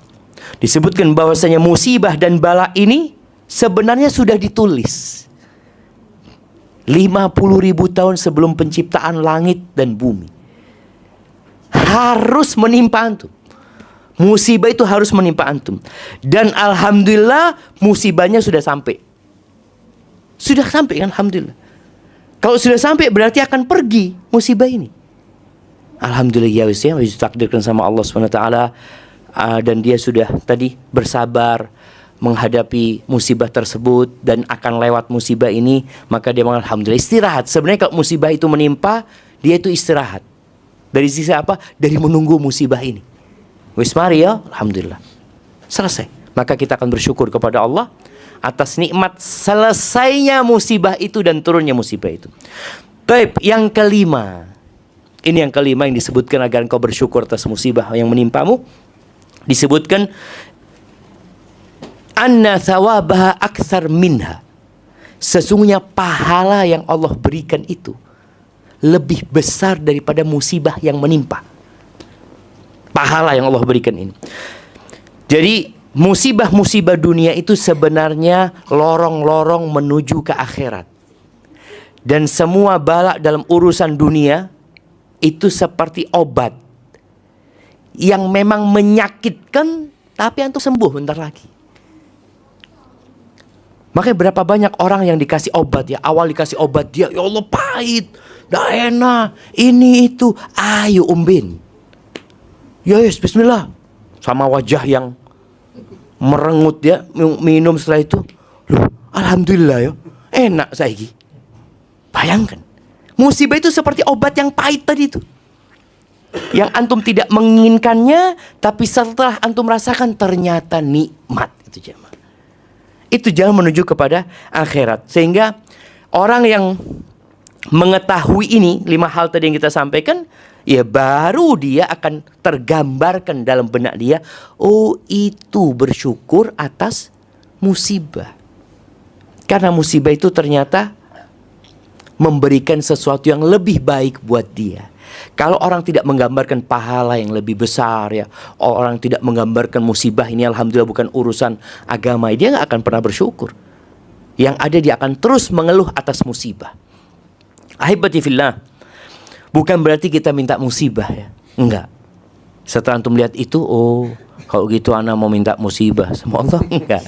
disebutkan bahwasanya musibah dan bala ini sebenarnya sudah ditulis 50.000 tahun sebelum penciptaan langit dan bumi. Harus menimpa antum. Musibah itu harus menimpa antum. Dan alhamdulillah musibahnya sudah sampai. Sudah sampai kan, alhamdulillah. Kalau sudah sampai berarti akan pergi musibah ini. Alhamdulillah ya wis, ditakdirkan sama Allah SWT, dan dia sudah tadi bersabar menghadapi musibah tersebut dan akan lewat musibah ini, maka dia mengatakan alhamdulillah, istirahat. Sebenarnya kalau musibah itu menimpa, dia itu istirahat. Dari sisi apa? Dari menunggu musibah ini. Wis mari ya, alhamdulillah. Selesai. Maka kita akan bersyukur kepada Allah atas nikmat selesainya musibah itu dan turunnya musibah itu. Baik, yang kelima. Ini yang kelima yang disebutkan agar engkau bersyukur atas musibah yang menimpamu. Disebutkan anna thawabaha aktsar minha. Sesungguhnya pahala yang Allah berikan itu lebih besar daripada musibah yang menimpa. Pahala yang Allah berikan ini. Jadi musibah-musibah dunia itu sebenarnya lorong-lorong menuju ke akhirat. Dan semua bala dalam urusan dunia itu seperti obat yang memang menyakitkan, tapi antum sembuh bentar lagi. Makanya berapa banyak orang yang dikasih obat ya, awal dikasih obat dia, ya Allah pahit, dah enak, ini itu, ayo umbin. Ya yes, bismillah. Sama wajah yang merengut ya, minum setelah itu, loh, alhamdulillah ya, enak saiki. Bayangkan, musibah itu seperti obat yang pahit tadi itu, yang antum tidak menginginkannya, tapi setelah antum rasakan ternyata nikmat. Itu jemaah. Itu jalan menuju kepada akhirat. Sehingga orang yang mengetahui ini 5 hal tadi yang kita sampaikan, ya baru dia akan tergambarkan dalam benak dia, oh itu bersyukur atas musibah. Karena musibah itu ternyata memberikan sesuatu yang lebih baik buat dia. Kalau orang tidak menggambarkan pahala yang lebih besar ya, orang tidak menggambarkan musibah ini alhamdulillah bukan urusan agama, dia nggak akan pernah bersyukur. Yang ada dia akan terus mengeluh atas musibah. Ahibati fillah, bukan berarti kita minta musibah ya, enggak. Setelah antum lihat itu, oh kalau gitu ana mau minta musibah sama Allah, enggak.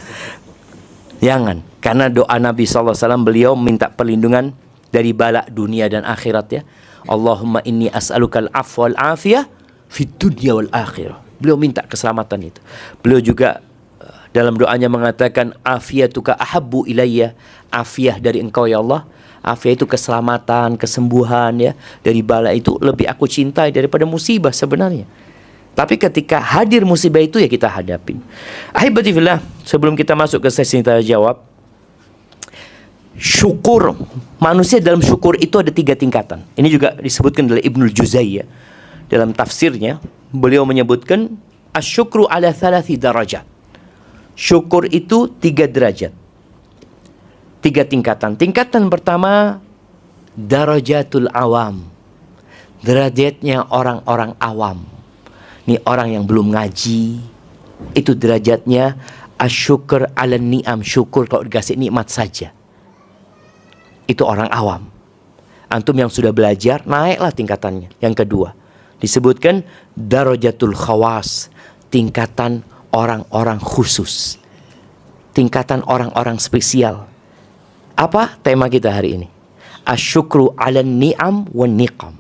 Jangan. Karena doa Nabi SAW, beliau minta perlindungan dari bala dunia dan akhirat ya. Allahumma inni as'alukal afwa wal afiyah fid dunya wal akhirah. Beliau minta keselamatan itu. Beliau juga dalam doanya mengatakan, afiyatuka ahabbu ilayya, afiyah dari engkau ya Allah. Afiyah itu keselamatan, kesembuhan ya, dari bala itu lebih aku cintai daripada musibah sebenarnya. Tapi ketika hadir musibah itu ya kita hadapin. Ahibati fillah, sebelum kita masuk ke sesi tanya jawab, syukur, manusia dalam syukur itu ada 3 tingkatan. Ini juga disebutkan oleh Ibnul Juzai ya. Dalam tafsirnya, beliau menyebutkan asyukru ala 3 darajat. Syukur itu 3 derajat. 3 tingkatan. Tingkatan pertama, darajatul awam. Derajatnya orang-orang awam. Ini orang yang belum ngaji. Itu derajatnya asyukur ala ni'am. Syukur kalau dikasih nikmat saja. Itu orang awam. Antum yang sudah belajar, naiklah tingkatannya. Yang kedua, disebutkan darajatul khawas. Tingkatan orang-orang khusus. Tingkatan orang-orang spesial. Apa tema kita hari ini? Asyukru ala ni'am wa niqam.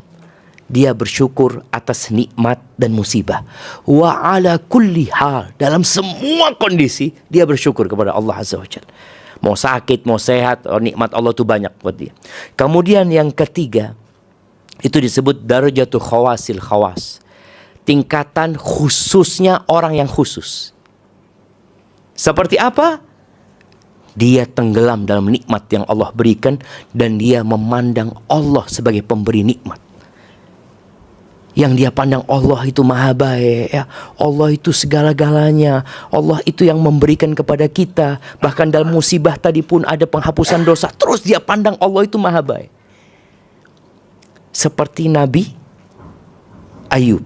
Dia bersyukur atas nikmat dan musibah. Wa ala kulli hal. Dalam semua kondisi, dia bersyukur kepada Allah Azza wa Jalla. Mau sakit, mau sehat, nikmat Allah itu banyak buat dia. Kemudian yang ketiga, itu disebut darajatul khawasil khawas. Tingkatan khususnya orang yang khusus. Seperti apa? Dia tenggelam dalam nikmat yang Allah berikan dan dia memandang Allah sebagai pemberi nikmat. Yang dia pandang Allah itu maha baik ya. Allah itu segala-galanya. Allah itu yang memberikan kepada kita. Bahkan dalam musibah tadi pun ada penghapusan dosa. Terus dia pandang Allah itu maha baik. Seperti Nabi Ayub.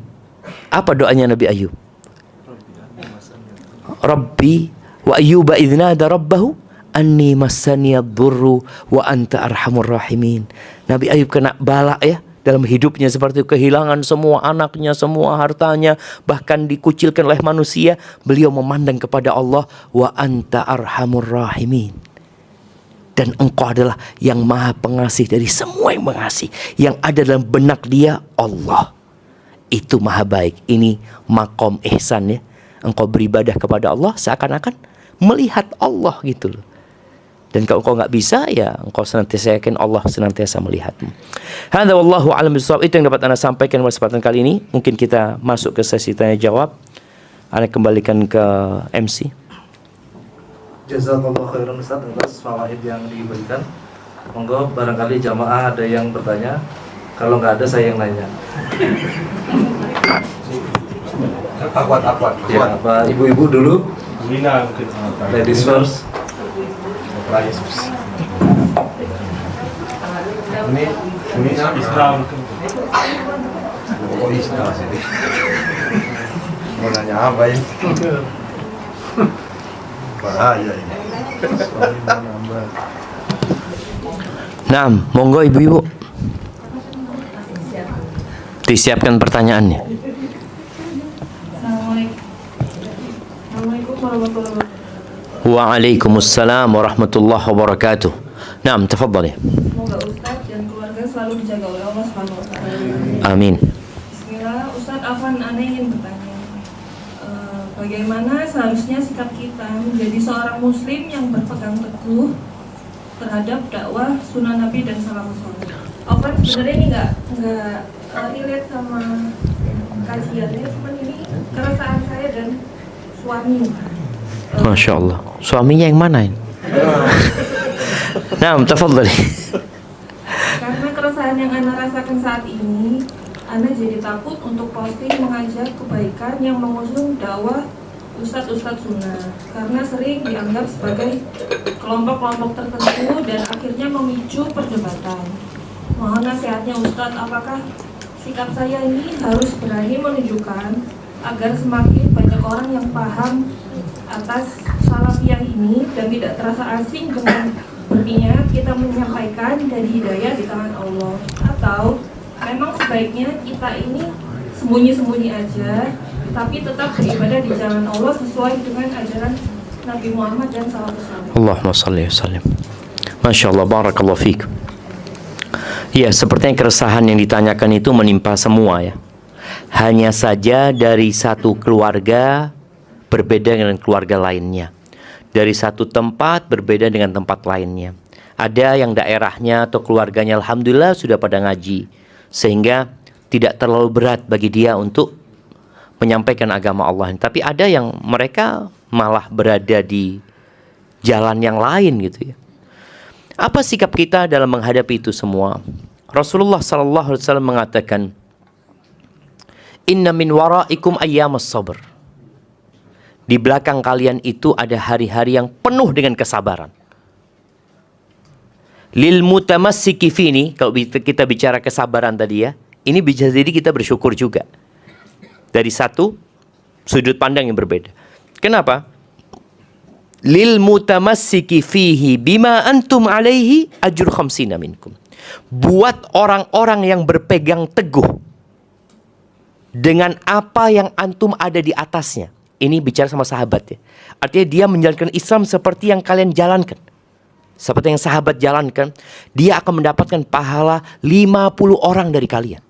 Apa doanya Nabi Ayub? Rabbi wa ayyuba idznada rabbahu anni massaniyad durru wa anta arhamur rahimin. Nabi Ayub kena bala ya. Dalam hidupnya seperti kehilangan semua anaknya, semua hartanya, bahkan dikucilkan oleh manusia. Beliau memandang kepada Allah, wa anta arhamur rahimin. Dan engkau adalah yang maha pengasih dari semua yang mengasih. Yang ada dalam benak dia, Allah. Itu maha baik. Ini makom ihsan ya. Engkau beribadah kepada Allah seakan-akan melihat Allah gitu loh. Dan kalau engkau nggak bisa, ya engkau senantiasa yakin Allah senantiasa melihatmu. Hadza wallahu a'lam bishawab. Itu yang dapat Anda sampaikan pada kesempatan kali ini. Mungkin kita masuk ke sesi tanya jawab. Anda kembalikan ke MC. Jazakallahu khairan Ustaz atas fawaid yang diberikan. Monggo barangkali jamaah ada yang bertanya. Kalau nggak ada saya yang nanya. Apa? Ya, apa ibu-ibu dulu? Ladies first. Ini Islam. Oh, Islam sini. Mau nanya apa ini? Bahaya ini. Nah, monggo ibu-ibu. Disiapkan pertanyaannya. Assalamualaikum warahmatullahi wabarakatuh. Waalaikumsalam warahmatullahi wabarakatuh. Naam, tafadhali. Semoga Ustaz dan keluarga selalu dijaga oleh Allah Subhanahu wa taala. Amin. Bismillah, Ustaz Afan, Anda ingin bertanya. Bagaimana seharusnya sikap kita menjadi seorang muslim yang berpegang teguh terhadap dakwah sunnah Nabi dan salafus saleh? Afan sebenarnya ini enggak relate sama kajiannya, cuman ini keresahan saya dan suami. Masya Allah. Suaminya yang mana ini? Nah, tafadhali. Karena keresahan yang Anda rasakan saat ini, Anda jadi takut untuk posting mengajak kebaikan yang mengusung dakwah ustadz-ustadz sunnah, karena sering dianggap sebagai kelompok-kelompok tertentu dan akhirnya memicu perdebatan. Mohon nasihatnya Ustadz, apakah sikap saya ini harus berani menunjukkan agar semakin banyak orang yang paham atas salafiyah ini dan tidak terasa asing dengan berniat kita menyampaikan dan hidayah di tangan Allah, atau memang sebaiknya kita ini sembunyi-sembunyi aja tapi tetap beribadah di jalan Allah sesuai dengan ajaran Nabi Muhammad dan salafus saleh. Allahumma salli wa sallim. Masya Allah, barakallahu fiik. Ya, sepertinya keresahan yang ditanyakan itu menimpa semua ya. Hanya saja dari satu keluarga berbeda dengan keluarga lainnya. Dari satu tempat berbeda dengan tempat lainnya. Ada yang daerahnya atau keluarganya alhamdulillah sudah pada ngaji, sehingga tidak terlalu berat bagi dia untuk menyampaikan agama Allah. Tapi ada yang mereka malah berada di jalan yang lain gitu ya. Apa sikap kita dalam menghadapi itu semua? Rasulullah SAW mengatakan, Inna min waraikum ayyamas sabr. Di belakang kalian itu ada hari-hari yang penuh dengan kesabaran. Lil mutamassiki fini, kalau kita bicara kesabaran tadi ya, ini bisa jadi kita bersyukur juga. Dari satu sudut pandang yang berbeda. Kenapa? Lil mutamassiki fihi bima antum alaihi ajur khamsina minkum. Buat orang-orang yang berpegang teguh dengan apa yang antum ada di atasnya. Ini bicara sama sahabat ya. Artinya dia menjalankan Islam seperti yang kalian jalankan. Seperti yang sahabat jalankan. Dia akan mendapatkan pahala 50 orang dari kalian.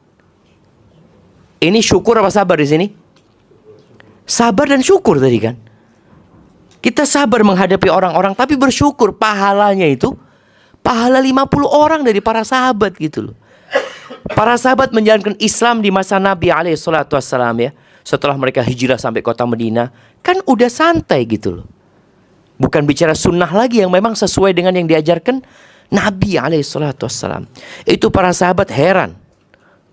Ini syukur apa sabar di sini? Sabar dan syukur tadi kan. Kita sabar menghadapi orang-orang, tapi bersyukur pahalanya itu pahala 50 orang dari para sahabat gitu loh. Para sahabat menjalankan Islam di masa Nabi SAW ya. Setelah mereka hijrah sampai kota Madinah, kan udah santai gitu loh. Bukan bicara sunnah lagi yang memang sesuai dengan yang diajarkan Nabi SAW. Itu para sahabat heran.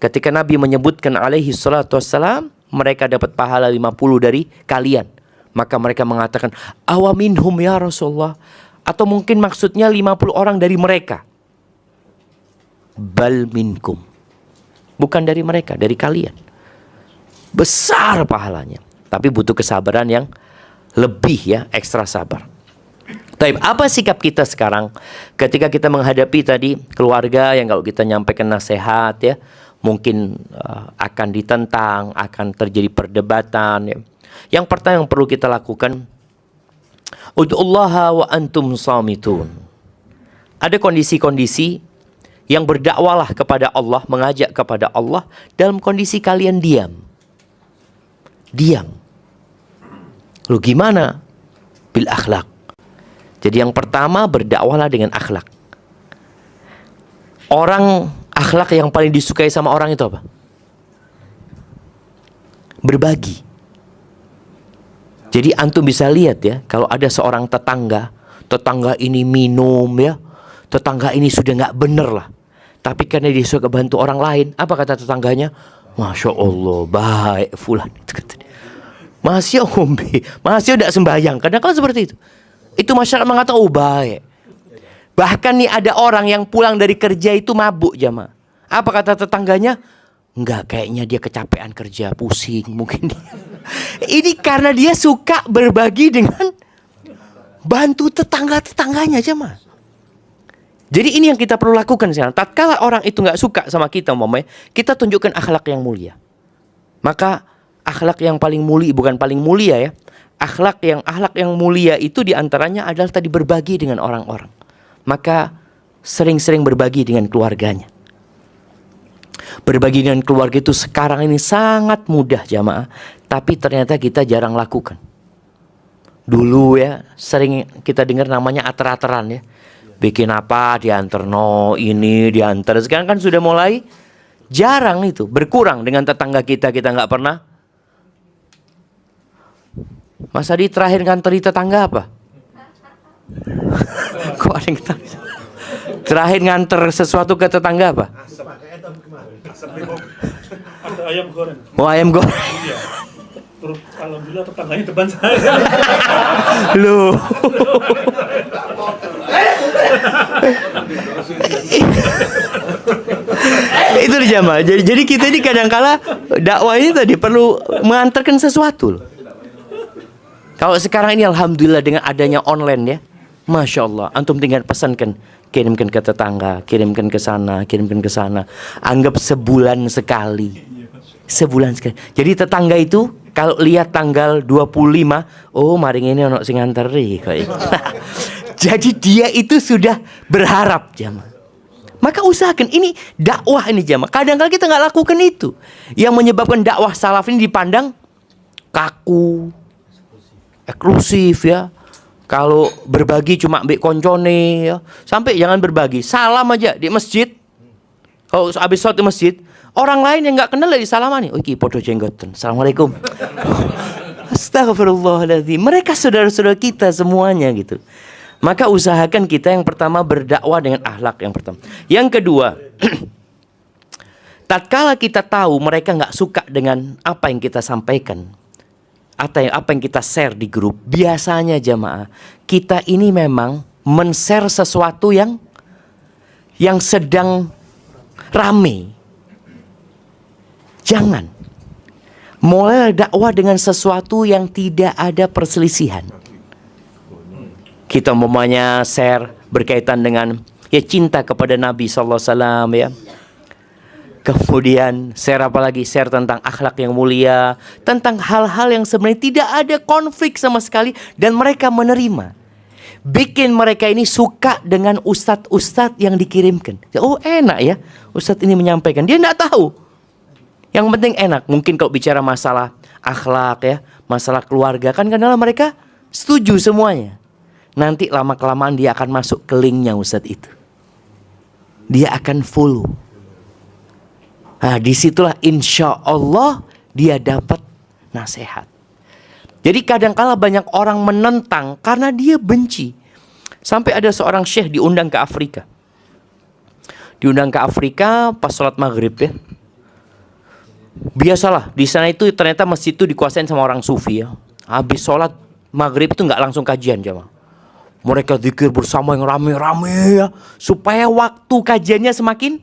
Ketika Nabi menyebutkan SAW, mereka dapat pahala 50 dari kalian. Maka mereka mengatakan, awaminhum ya Rasulullah. Atau mungkin maksudnya 50 orang dari mereka. Bal minkum. Bukan dari mereka, dari kalian. Besar pahalanya. Tapi butuh kesabaran yang lebih ya, ekstra sabar. Tapi apa sikap kita sekarang ketika kita menghadapi tadi keluarga yang kalau kita nyampaikan nasihat ya, mungkin akan ditentang, akan terjadi perdebatan ya. Yang pertama yang perlu kita lakukan, ud'ullaha wa antum samitun. Ada kondisi-kondisi yang berdakwalah kepada Allah, mengajak kepada Allah dalam kondisi kalian diam. Diam. Lu gimana? Bil akhlak. Jadi yang pertama berdakwalah dengan akhlak. Orang akhlak yang paling disukai sama orang itu apa? Berbagi. Jadi antum bisa lihat ya, kalau ada seorang tetangga ini minum ya, tetangga ini sudah nggak bener lah. Tapi karena dia suka bantu orang lain, apa kata tetangganya? Masya Allah, baik fulan. Masih umbi, masih udah sembahyang. Kadang-kadang seperti itu. Itu masyarakat mengatakan, oh baik. Bahkan nih ada orang yang pulang dari kerja itu mabuk jamaah. Apa kata tetangganya? Enggak, kayaknya dia kecapean kerja, pusing mungkin dia. Ini karena dia suka berbagi dengan bantu tetangga-tetangganya jamaah. Jadi ini yang kita perlu lakukan sekarang. Tatkala orang itu nggak suka sama kita, umpamanya, kita tunjukkan akhlak yang mulia. Maka akhlak yang paling mulia, bukan paling mulia ya. Akhlak yang mulia itu diantaranya adalah tadi berbagi dengan orang-orang. Maka sering-sering berbagi dengan keluarganya. Berbagi dengan keluarga itu sekarang ini sangat mudah jamaah. Tapi ternyata kita jarang lakukan. Dulu ya sering kita dengar namanya ater-ateran ya. Bikin apa diantar ini diantar. Sekarang kan sudah mulai jarang itu. Berkurang dengan tetangga kita nggak pernah. Mas Adi terakhir nganteri tetangga apa? Kok ada yang tahu? Terakhir nganter sesuatu ke tetangga apa? Ada ayam goreng. Oh ayam goreng. Iya. Terus alhamdulillah tetangganya depan saya. Loh. Itu jamaah. Jadi kita ini kadang-kala dakwah ini tadi perlu mengantarkan sesuatu loh. Kalau sekarang ini alhamdulillah dengan adanya online ya, Masya Allah, antum tinggal pesankan, kirimkan ke tetangga, kirimkan ke sana, kirimkan ke sana. Anggap sebulan sekali. Sebulan sekali. Jadi tetangga itu Kalau lihat tanggal 25, oh maring ini ono sing nganteri kok. Jadi dia itu sudah berharap jamaah. Maka usahakan, ini dakwah ini jamaah. Kadang-kadang kita nggak lakukan itu, yang menyebabkan dakwah salaf ini dipandang kaku, eksklusif ya. Kalau berbagi cuma ambek koncone ya. Sampai jangan berbagi, salam aja di masjid. Kalau habis sholat di masjid, orang lain yang nggak kenal lagi salaman nih. Oh iki podo jenggoten. Assalamualaikum. Astagfirullahaladzim. Mereka saudara-saudara kita semuanya gitu. Maka usahakan kita yang pertama berdakwah dengan akhlak yang pertama. Yang kedua, tatkala kita tahu mereka nggak suka dengan apa yang kita sampaikan, atau apa yang kita share di grup, biasanya jamaah kita ini memang men-share sesuatu yang sedang rame. Jangan mulai dakwah dengan sesuatu yang tidak ada perselisihan. Kita umpamanya share berkaitan dengan ya cinta kepada Nabi SAW ya. Kemudian share apa lagi? Share tentang akhlak yang mulia, tentang hal-hal yang sebenarnya tidak ada konflik sama sekali dan mereka menerima. Bikin mereka ini suka dengan ustadz-ustadz yang dikirimkan. Oh enak ya, ustadz ini menyampaikan. Dia tidak tahu. Yang penting enak. Mungkin kalau bicara masalah akhlak ya, masalah keluarga, kan kadang mereka setuju semuanya. Nanti lama-kelamaan dia akan masuk ke linknya ustadz itu. Dia akan follow. Nah disitulah insya Allah dia dapat nasihat. Jadi kadangkala banyak orang menentang karena dia benci. Sampai ada seorang syekh diundang ke Afrika. Diundang ke Afrika pas sholat maghrib ya. Biasalah di sana itu ternyata masjid itu dikuasain sama orang sufi ya. Habis sholat maghrib itu nggak langsung kajian jamaah. Mereka zikir bersama yang rame-rame ya, supaya waktu kajiannya semakin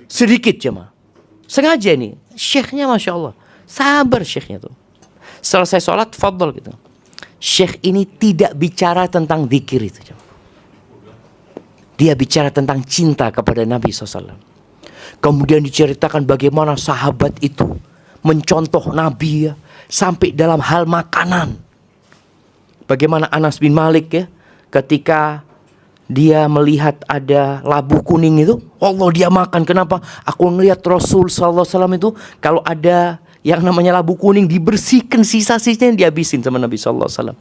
sedikit jemaah. Sengaja nih, syekhnya masya Allah, sabar syekhnya tuh. Selesai sholat, fadl gitu. Syekh ini tidak bicara tentang zikir itu jemaah. Dia bicara tentang cinta kepada Nabi SAW. Kemudian diceritakan bagaimana sahabat itu mencontoh Nabi ya, sampai dalam hal makanan. Bagaimana Anas bin Malik ya, ketika dia melihat ada labu kuning itu, Allah dia makan. Kenapa? Aku ngelihat Rasul SAW itu kalau ada yang namanya labu kuning dibersihkan, sisa-sisanya dihabisin sama Nabi SAW.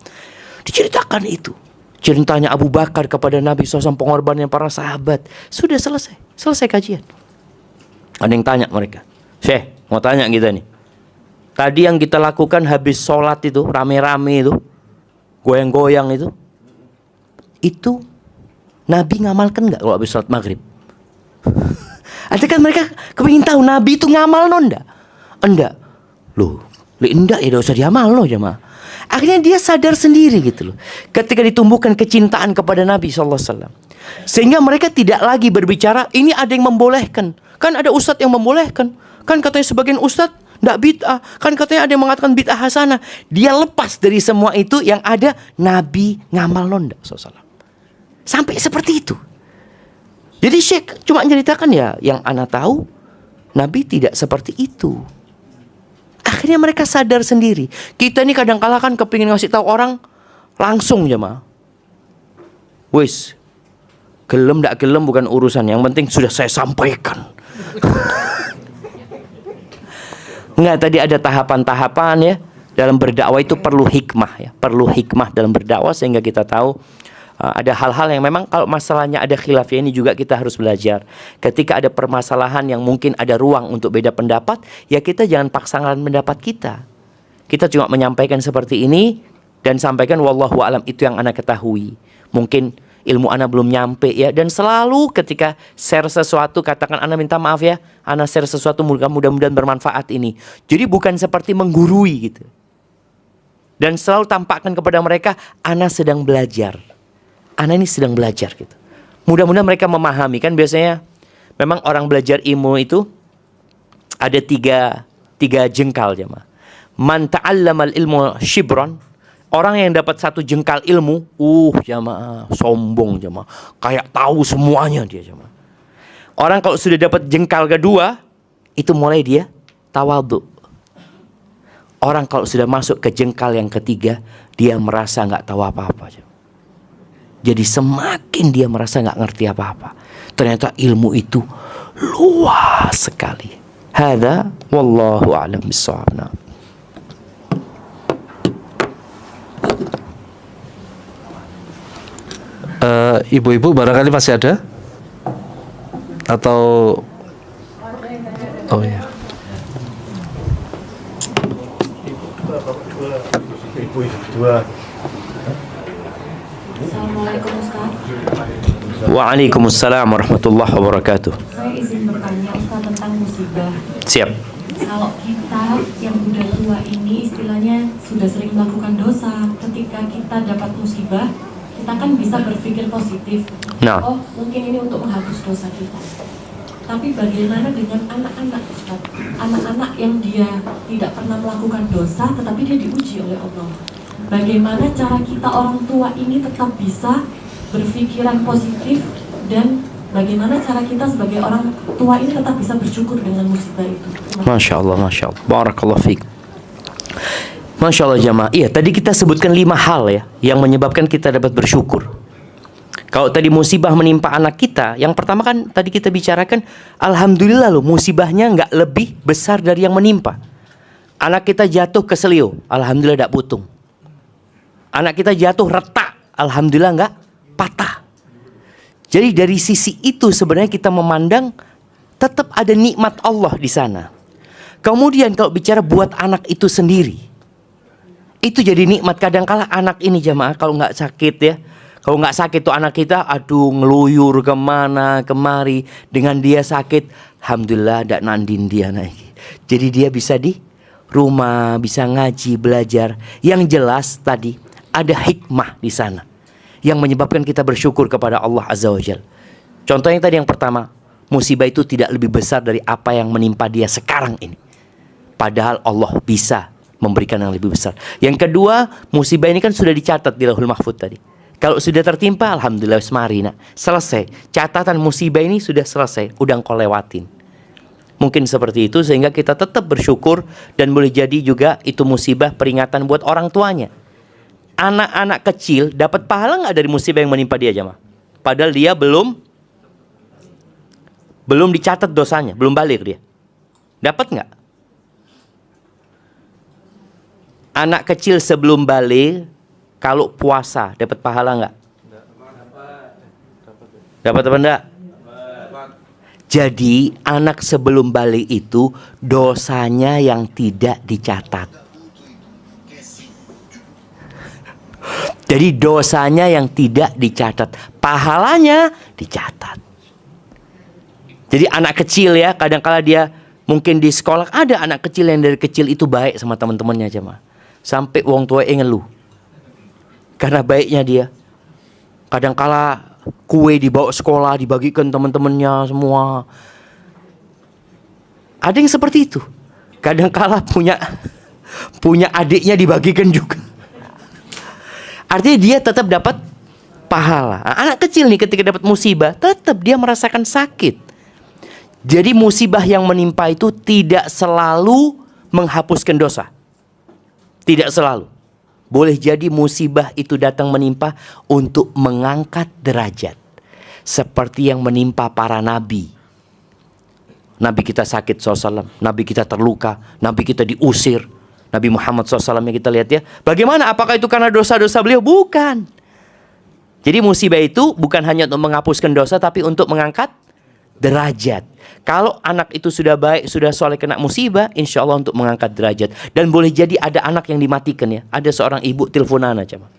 Diceritakan itu. Ceritanya Abu Bakar kepada Nabi SAW, pengorbanan para sahabat. Sudah selesai kajian. Ada yang tanya mereka, Syekh mau tanya kita nih, tadi yang kita lakukan habis sholat itu, rame-rame itu, goyang-goyang itu Nabi ngamalkan nggak kalau habis sholat maghrib? Ada kan mereka kepingin tahu Nabi itu ngamal enggak? Enggak. Loh, enggak ya, udah usah diamal loh jemaah. Akhirnya dia sadar sendiri gitu loh. Ketika ditumbuhkan kecintaan kepada Nabi SAW. Sehingga mereka tidak lagi berbicara ini ada yang membolehkan. Kan ada ustadz yang membolehkan. Kan katanya sebagian ustadz enggak bid'ah. Kan katanya ada yang mengatakan bid'ah hasanah. Dia lepas dari semua itu, yang ada Nabi ngamal enggak SAW. Sampai seperti itu. Jadi Syekh cuma menceritakan ya yang ana tahu, Nabi tidak seperti itu. Akhirnya mereka sadar sendiri. Kita ini kadang-kala kan kepingin ngasih tahu orang langsung jemaah. Wis, gelem ndak gelem bukan urusan. Yang penting sudah saya sampaikan. Enggak, tadi ada tahapan-tahapan ya. Dalam berdakwah itu perlu hikmah ya. Perlu hikmah dalam berdakwah sehingga kita tahu ada hal-hal yang memang kalau masalahnya ada khilaf ya, ini juga kita harus belajar. Ketika ada permasalahan yang mungkin ada ruang untuk beda pendapat, ya kita jangan paksakan pendapat kita. Kita cuma menyampaikan seperti ini dan sampaikan wallahu alam, itu yang ana ketahui. Mungkin ilmu ana belum nyampe ya, dan selalu ketika share sesuatu katakan ana minta maaf ya, ana share sesuatu mudah-mudahan bermanfaat ini. Jadi bukan seperti menggurui gitu. Dan selalu tampakkan kepada mereka ana sedang belajar. Anak ini sedang belajar gitu. Mudah-mudahan mereka memahami. Kan biasanya memang orang belajar ilmu itu ada tiga jengkal jemaah. Man ta'allamal ilmu shibron, orang yang dapat satu jengkal ilmu, jemaah sombong jemaah, kayak tahu semuanya dia jemaah. Orang kalau sudah dapat jengkal kedua, itu mulai dia tawadhu. Orang kalau sudah masuk ke jengkal yang ketiga, dia merasa nggak tahu apa-apa. Jadi semakin dia merasa nggak ngerti apa-apa. Ternyata ilmu itu luas sekali. Hada wallahu a'lam bishawab. Ibu-ibu barangkali masih ada? Atau oh ya. Ibu dua. Assalamualaikum Ustaz. Waalaikumsalam warahmatullahi wabarakatuh. Saya izin bertanya Ustaz tentang musibah. Siap. Kalau kita yang sudah tua ini istilahnya sudah sering melakukan dosa, ketika kita dapat musibah, kita kan bisa berpikir positif. Nah. Oh, mungkin ini untuk menghapus dosa kita. Tapi bagaimana dengan anak-anak Ustaz? Anak-anak yang dia tidak pernah melakukan dosa tetapi dia diuji oleh Allah. Bagaimana cara kita orang tua ini tetap bisa berpikiran positif, dan bagaimana cara kita sebagai orang tua ini tetap bisa bersyukur dengan musibah itu? Masya Allah, Masya Allah. Barakallahu fiik. Masya Allah jamaah. Iya, tadi kita sebutkan 5 hal ya yang menyebabkan kita dapat bersyukur. Kalau tadi musibah menimpa anak kita, yang pertama kan tadi kita bicarakan, alhamdulillah loh, musibahnya nggak lebih besar dari yang menimpa. Anak kita jatuh ke selio, alhamdulillah tidak putung. Anak kita jatuh retak, alhamdulillah nggak patah. Jadi dari sisi itu sebenarnya kita memandang tetap ada nikmat Allah di sana. Kemudian kalau bicara buat anak itu sendiri, itu jadi nikmat. Kadangkala anak ini jamaah kalau nggak sakit ya, kalau nggak sakit tuh anak kita, aduh ngeluyur kemana kemari. Dengan dia sakit, alhamdulillah ada nandin dia naik. Jadi dia bisa di rumah, bisa ngaji, belajar. Yang jelas tadi ada hikmah di sana yang menyebabkan kita bersyukur kepada Allah Azza wa Jalla. Contohnya tadi yang pertama, musibah itu tidak lebih besar dari apa yang menimpa dia sekarang ini. Padahal Allah bisa memberikan yang lebih besar. Yang kedua, musibah ini kan sudah dicatat di Lauhul Mahfuz tadi. Kalau sudah tertimpa, alhamdulillah semarina, selesai. Catatan musibah ini sudah selesai, udah engkau lewatin. Mungkin seperti itu sehingga kita tetap bersyukur, dan boleh jadi juga itu musibah peringatan buat orang tuanya. Anak-anak kecil dapat pahala nggak dari musibah yang menimpa dia jamaah? Padahal dia belum dicatat dosanya, belum balik dia. Dapat nggak? Anak kecil sebelum balik kalau puasa dapat pahala nggak? Dapat apa enggak? Jadi anak sebelum balik itu dosanya yang tidak dicatat. Jadi dosanya yang tidak dicatat, pahalanya dicatat. Jadi anak kecil ya, kadang-kala dia mungkin di sekolah ada anak kecil yang dari kecil itu baik sama teman-temannya aja mah. Sampai wong tua ngeluh. Karena baiknya dia. Kadang-kala kue dibawa sekolah, dibagikan teman-temannya semua. Ada yang seperti itu. Kadang-kala punya adiknya dibagikan juga. Artinya dia tetap dapat pahala. Anak kecil nih ketika dapat musibah, tetap dia merasakan sakit. Jadi musibah yang menimpa itu tidak selalu menghapuskan dosa. Tidak selalu. Boleh jadi musibah itu datang menimpa untuk mengangkat derajat. Seperti yang menimpa para nabi. Nabi kita sakit SAW, Nabi kita terluka, Nabi kita diusir. Nabi Muhammad SAW yang kita lihat ya. Bagaimana? Apakah itu karena dosa-dosa beliau? Bukan. Jadi musibah itu bukan hanya untuk menghapuskan dosa, tapi untuk mengangkat derajat. Kalau anak itu sudah baik, sudah soleh, kena musibah, insya Allah untuk mengangkat derajat. Dan boleh jadi ada anak yang dimatikan ya. Ada seorang ibu telepon Ana coba.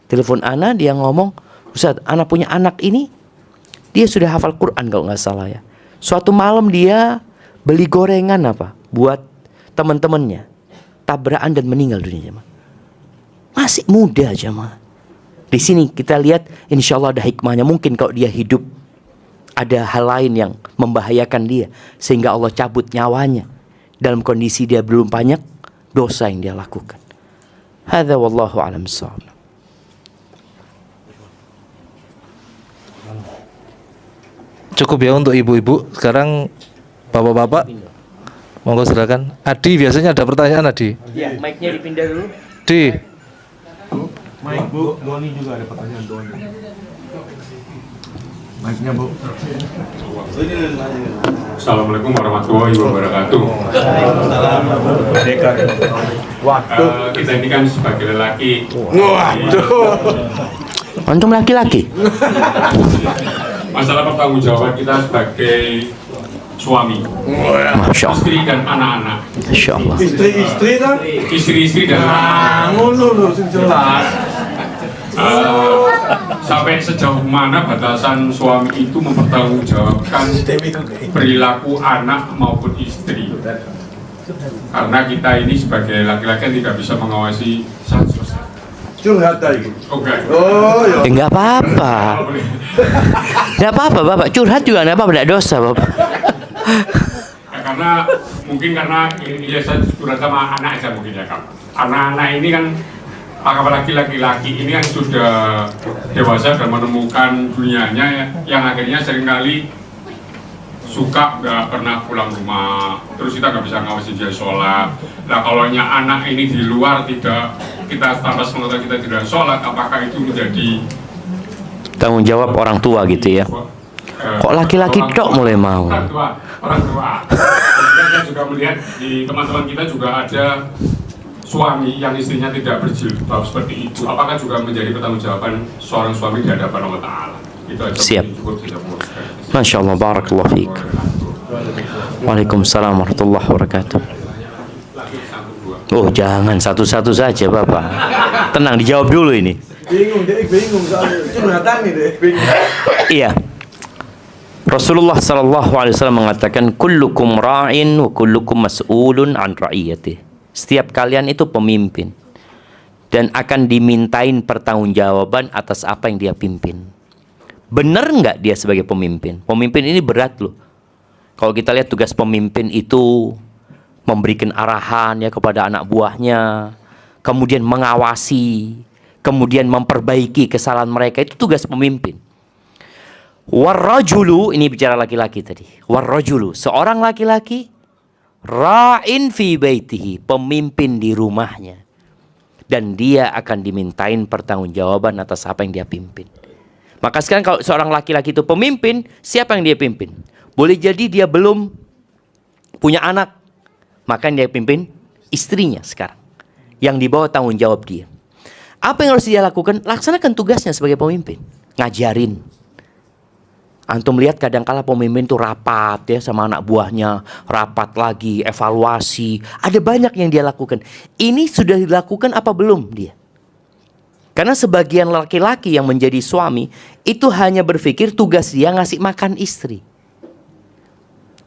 Telepon Ana, dia ngomong, Ustaz, Ana punya anak ini, dia sudah hafal Quran kalau nggak salah ya. Suatu malam dia beli gorengan apa buat teman-temannya, tabrakan dan meninggal dunia jemaah. Masih muda jemaah. Di sini kita lihat insya Allah ada hikmahnya. Mungkin kalau dia hidup ada hal lain yang membahayakan dia sehingga Allah cabut nyawanya dalam kondisi dia belum banyak dosa yang dia lakukan. Hadza wallahu a'lam bissawab. Cukup ya untuk ibu-ibu. Sekarang bapak-bapak Monggo silakan. Adi, biasanya ada pertanyaan Adi. Ya, mic-nya dipindah dulu. Di. Mike, Bu. Doni juga ada pertanyaan, Doni. Mic-nya, Bu. Assalamualaikum warahmatullahi wabarakatuh. Kita ini kan sebagai lelaki. Antum laki-laki. Masalah pertanggungjawaban kita sebagai suami, Masya Allah. istri dan anak-anak. Masya Allah. Istri-istri kan? Istri-istri dan anak-anak. Ngono sing jelas. Sampai sejauh mana batasan suami itu mempertanggungjawabkan perilaku anak maupun istri? Karena kita ini sebagai laki-laki tidak bisa mengawasi 100%. Curhat lagi. Oke. Oh, ya. Enggak apa-apa. Enggak apa-apa, Bapak. Curhat juga enggak apa-apa, enggak dosa, Bapak. Karena mungkin karena ya saya curhat sama anak aja mungkin ya Kak. Anak-anak ini kan apalagi laki-laki ini kan sudah dewasa dan menemukan dunianya yang akhirnya seringkali suka nggak pernah pulang rumah, terus kita nggak bisa ngawasi dia sholat. Nah kalau anak ini di luar tidak kita tanpa sepengetahuan kita tidak sholat, apakah itu menjadi Tanggung jawab orang tua gitu ya. Kok laki-laki tok mulai mau? Orang tua. Kita juga melihat di teman-teman kita juga ada suami yang istrinya tidak berjilbab seperti itu. Apakah juga menjadi pertanggungjawaban seorang suami di hadapan Allah Ta'ala? Itu aja. Siap. Cukup tidak perlu. Masya Allah, barakallahu fiik. Waalaikumsalam warahmatullahi wabarakatuh. Oh jangan satu-satu saja Bapak. Tenang, dijawab dulu ini. Bingung soalnya curhatan nih deh. Bingung. Iya. Rasulullah sallallahu alaihi wasallam mengatakan kullukum ra'in wa kullukum mas'ulun an ra'iyatih. Setiap kalian itu pemimpin dan akan dimintain pertanggungjawaban atas apa yang dia pimpin. Benar nggak dia sebagai pemimpin? Pemimpin ini berat loh. Kalau kita lihat tugas pemimpin itu memberikan arahan ya kepada anak buahnya, kemudian mengawasi, kemudian memperbaiki kesalahan mereka, itu tugas pemimpin. Warrajulu, ini bicara laki-laki tadi. Warrajulu, seorang laki-laki ra'in fi baitihi, pemimpin di rumahnya. Dan dia akan dimintain pertanggungjawaban atas apa yang dia pimpin. Maka sekarang kalau seorang laki-laki itu pemimpin, siapa yang dia pimpin? Boleh jadi dia belum punya anak, maka yang dia pimpin istrinya sekarang, yang dibawa tanggung jawab dia. Apa yang harus dia lakukan? Laksanakan tugasnya sebagai pemimpin. Ngajarin. Antum lihat kadang-kala pemimpin itu rapat ya sama anak buahnya, rapat lagi, evaluasi. Ada banyak yang dia lakukan. Ini sudah dilakukan apa belum dia? Karena sebagian laki-laki yang menjadi suami itu hanya berpikir tugas dia ngasih makan istri.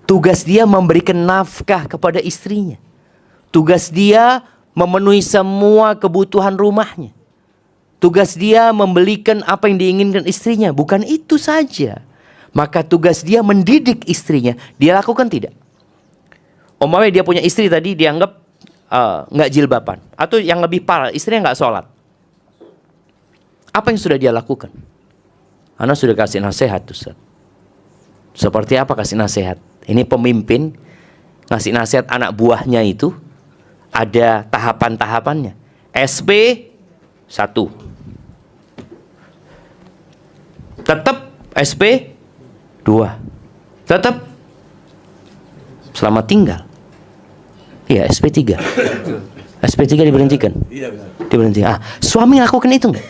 Tugas dia memberikan nafkah kepada istrinya. Tugas dia memenuhi semua kebutuhan rumahnya. Tugas dia membelikan apa yang diinginkan istrinya. Bukan itu saja. Maka tugas dia mendidik istrinya. Dia lakukan tidak? Umpamanya dia punya istri tadi dianggap nggak jilbaban. Atau yang lebih parah, istrinya nggak sholat. Apa yang sudah dia lakukan? Ana sudah kasih nasihat, Ustaz. Seperti apa kasih nasihat? Ini pemimpin ngasih nasihat anak buahnya itu ada tahapan-tahapannya. SP 1. Tetap SP 2. Tetap selamat tinggal. Iya, SP 3. SP 3 diberhentikan. Diberhentikan. Suami lakukan itu enggak?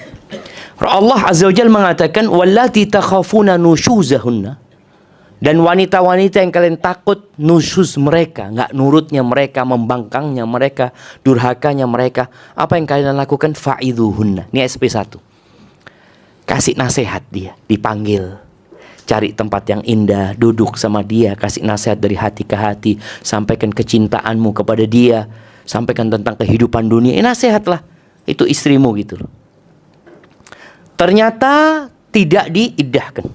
Allah Azza wa Jalla mengatakan wallati takhafuna nusyuzahunna, dan wanita-wanita yang kalian takut nusyuz mereka, nggak nurutnya mereka, membangkangnya mereka, durhakanya mereka, apa yang kalian lakukan? Fa'idhuhunna. Ini SP1. Kasih nasihat dia, dipanggil, cari tempat yang indah, duduk sama dia, kasih nasihat dari hati ke hati, sampaikan kecintaanmu kepada dia, sampaikan tentang kehidupan dunia. Ini nasihat lah, itu istrimu gitu loh. Ternyata tidak diidahkan,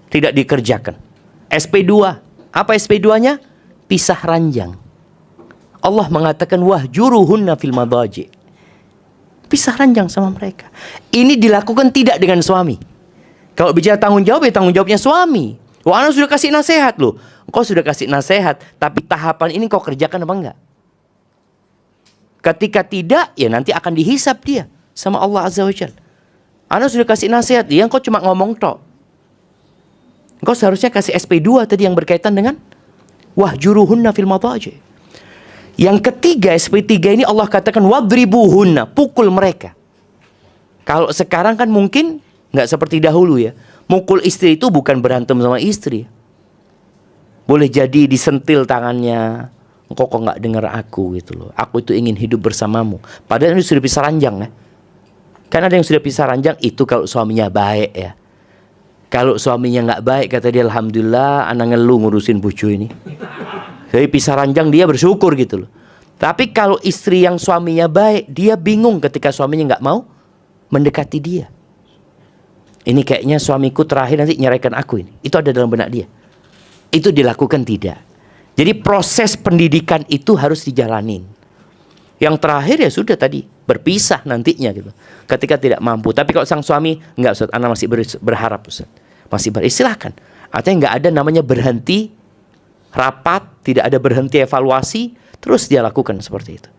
tidak dikerjakan. SP2, apa SP2-nya? Pisah ranjang. Allah mengatakan wahjuruhunna fil madaji. Pisah ranjang sama mereka. Ini dilakukan tidak dengan suami. Kalau bicara tanggung jawab, ya tanggung jawabnya suami. Wah, ana sudah kasih nasihat loh. Kau sudah kasih nasihat, tapi tahapan ini kau kerjakan apa enggak? Ketika tidak, ya nanti akan dihisap dia sama Allah Azza wa Jalla. Anda sudah kasih nasihat, dia kau cuma ngomong tok. Kau seharusnya kasih SP2 tadi yang berkaitan dengan wahjuruhunna fil madaji. Yang ketiga, SP3 ini Allah katakan wadribuhunna, pukul mereka. Kalau sekarang kan mungkin nggak seperti dahulu ya. Mukul istri itu bukan berantem sama istri. Boleh jadi disentil tangannya. Kok nggak dengar aku gitu loh. Aku itu ingin hidup bersamamu. Padahal ini sudah pisah ranjang ya. Karena ada yang sudah pisah ranjang itu kalau suaminya baik ya. Kalau suaminya nggak baik kata dia, alhamdulillah anak ngeluh ngurusin bucu ini. Jadi pisah ranjang dia bersyukur gitu loh. Tapi kalau istri yang suaminya baik, dia bingung ketika suaminya nggak mau mendekati dia. Ini kayaknya suamiku terakhir nanti nyeraikan aku ini. Itu ada dalam benak dia. Itu dilakukan tidak. Jadi proses pendidikan itu harus dijalanin. Yang terakhir ya sudah tadi, berpisah nantinya gitu. Ketika tidak mampu. Tapi kalau sang suami, enggak Ustaz, Ana masih berharap Ustaz. Masih silahkan. Artinya enggak ada namanya berhenti rapat, tidak ada berhenti evaluasi, terus dia lakukan seperti itu.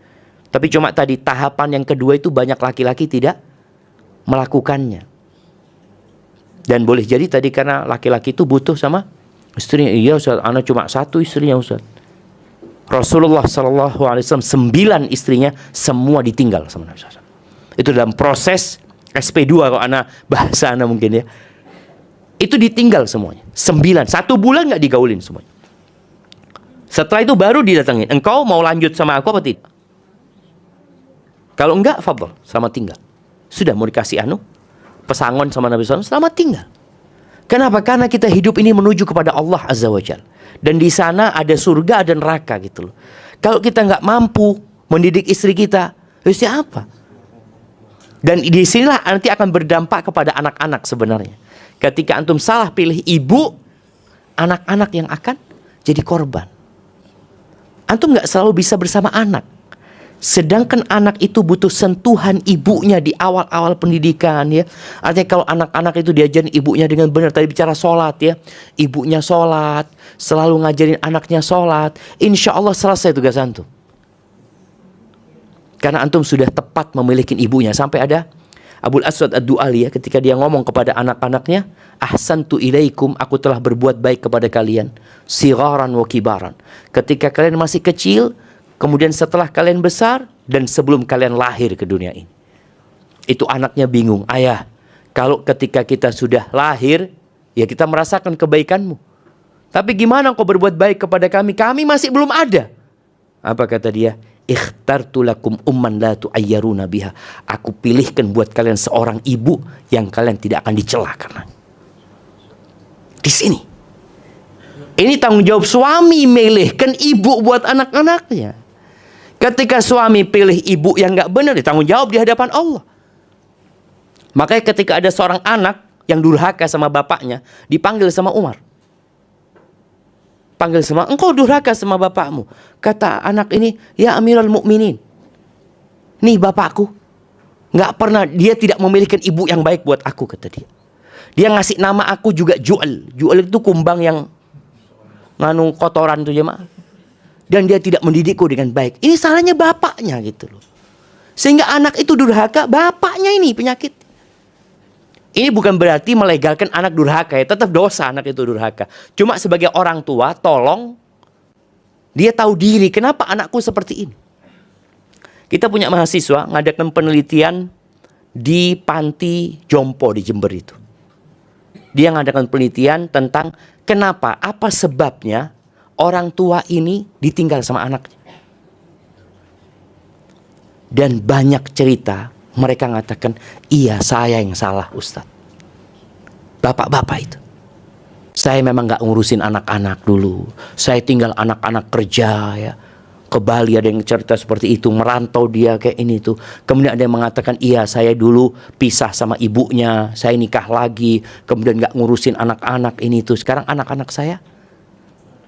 Tapi cuma tadi tahapan yang kedua itu banyak laki-laki tidak melakukannya. Dan boleh jadi tadi karena laki-laki itu butuh sama istrinya. Iya Ustaz, Ana cuma satu istrinya Ustaz. Rasulullah SAW 9 istrinya semua ditinggal sama Nabi SAW. Itu dalam proses SP2 kalau Ana bahasa Ana mungkin ya. Itu ditinggal semuanya. 9, 1 bulan nggak digaulin semuanya. Setelah itu baru didatengin. Engkau mau lanjut sama aku apa tidak? Kalau enggak, fadhol, selamat tinggal. Sudah mau dikasih pesangon sama Nabi SAW, selamat tinggal. Kenapa? Karena kita hidup ini menuju kepada Allah Azza wa Jalla. Dan di sana ada surga dan neraka gitu loh. Kalau kita nggak mampu mendidik istri kita, terus apa? Dan di sinilah nanti akan berdampak kepada anak-anak sebenarnya. Ketika antum salah pilih ibu, anak-anak yang akan jadi korban. Antum nggak selalu bisa bersama anak. Sedangkan anak itu butuh sentuhan ibunya di awal-awal pendidikan ya. Artinya kalau anak-anak itu diajarin ibunya dengan benar. Tadi bicara sholat ya. Ibunya sholat. Selalu ngajarin anaknya sholat. Insya Allah selesai tugas antum. Karena antum sudah tepat memiliki ibunya. Sampai ada Abul Aswad Ad-Du'ali ya. Ketika dia ngomong kepada anak-anaknya. Ahsantu ilaikum, aku telah berbuat baik kepada kalian. Sigharan wa kibaran. Ketika kalian masih kecil. Kemudian setelah kalian besar dan sebelum kalian lahir ke dunia ini. Itu anaknya bingung. Ayah, kalau ketika kita sudah lahir, ya kita merasakan kebaikanmu. Tapi gimana kau berbuat baik kepada kami? Kami masih belum ada. Apa kata dia? Ikhtartu lakum umman la tu'ayyaruna biha. Aku pilihkan buat kalian seorang ibu yang kalian tidak akan dicela karena. Di sini. Ini tanggung jawab suami milihkan ibu buat anak-anaknya. Ketika suami pilih ibu yang gak benar, ditanggung jawab di hadapan Allah. Makanya ketika ada seorang anak yang durhaka sama bapaknya, dipanggil sama Umar. Panggil sama, engkau durhaka sama bapakmu. Kata anak ini, ya Amirul Mukminin. Nih bapakku, gak pernah, dia tidak memiliki ibu yang baik buat aku, kata dia. Dia ngasih nama aku juga Ju'al. Ju'al itu kumbang yang nganu kotoran tuh jemaah. Dan dia tidak mendidikku dengan baik. Ini salahnya bapaknya gitu loh. Sehingga anak itu durhaka, bapaknya ini penyakit. Ini bukan berarti melegalkan anak durhaka ya. Tetap dosa anak itu durhaka. Cuma sebagai orang tua, tolong dia tahu diri. Kenapa anakku seperti ini? Kita punya mahasiswa ngadakan penelitian di panti jompo di Jember itu. Dia ngadakan penelitian tentang kenapa, apa sebabnya orang tua ini ditinggal sama anaknya. Dan banyak cerita mereka mengatakan, iya saya yang salah Ustadz. Bapak-bapak itu. Saya memang gak ngurusin anak-anak dulu. Saya tinggal anak-anak kerja ya. Ke Bali ada yang cerita seperti itu. Merantau dia kayak ini tuh. Kemudian ada yang mengatakan, iya saya dulu pisah sama ibunya. Saya nikah lagi. Kemudian gak ngurusin anak-anak ini tuh. Sekarang anak-anak saya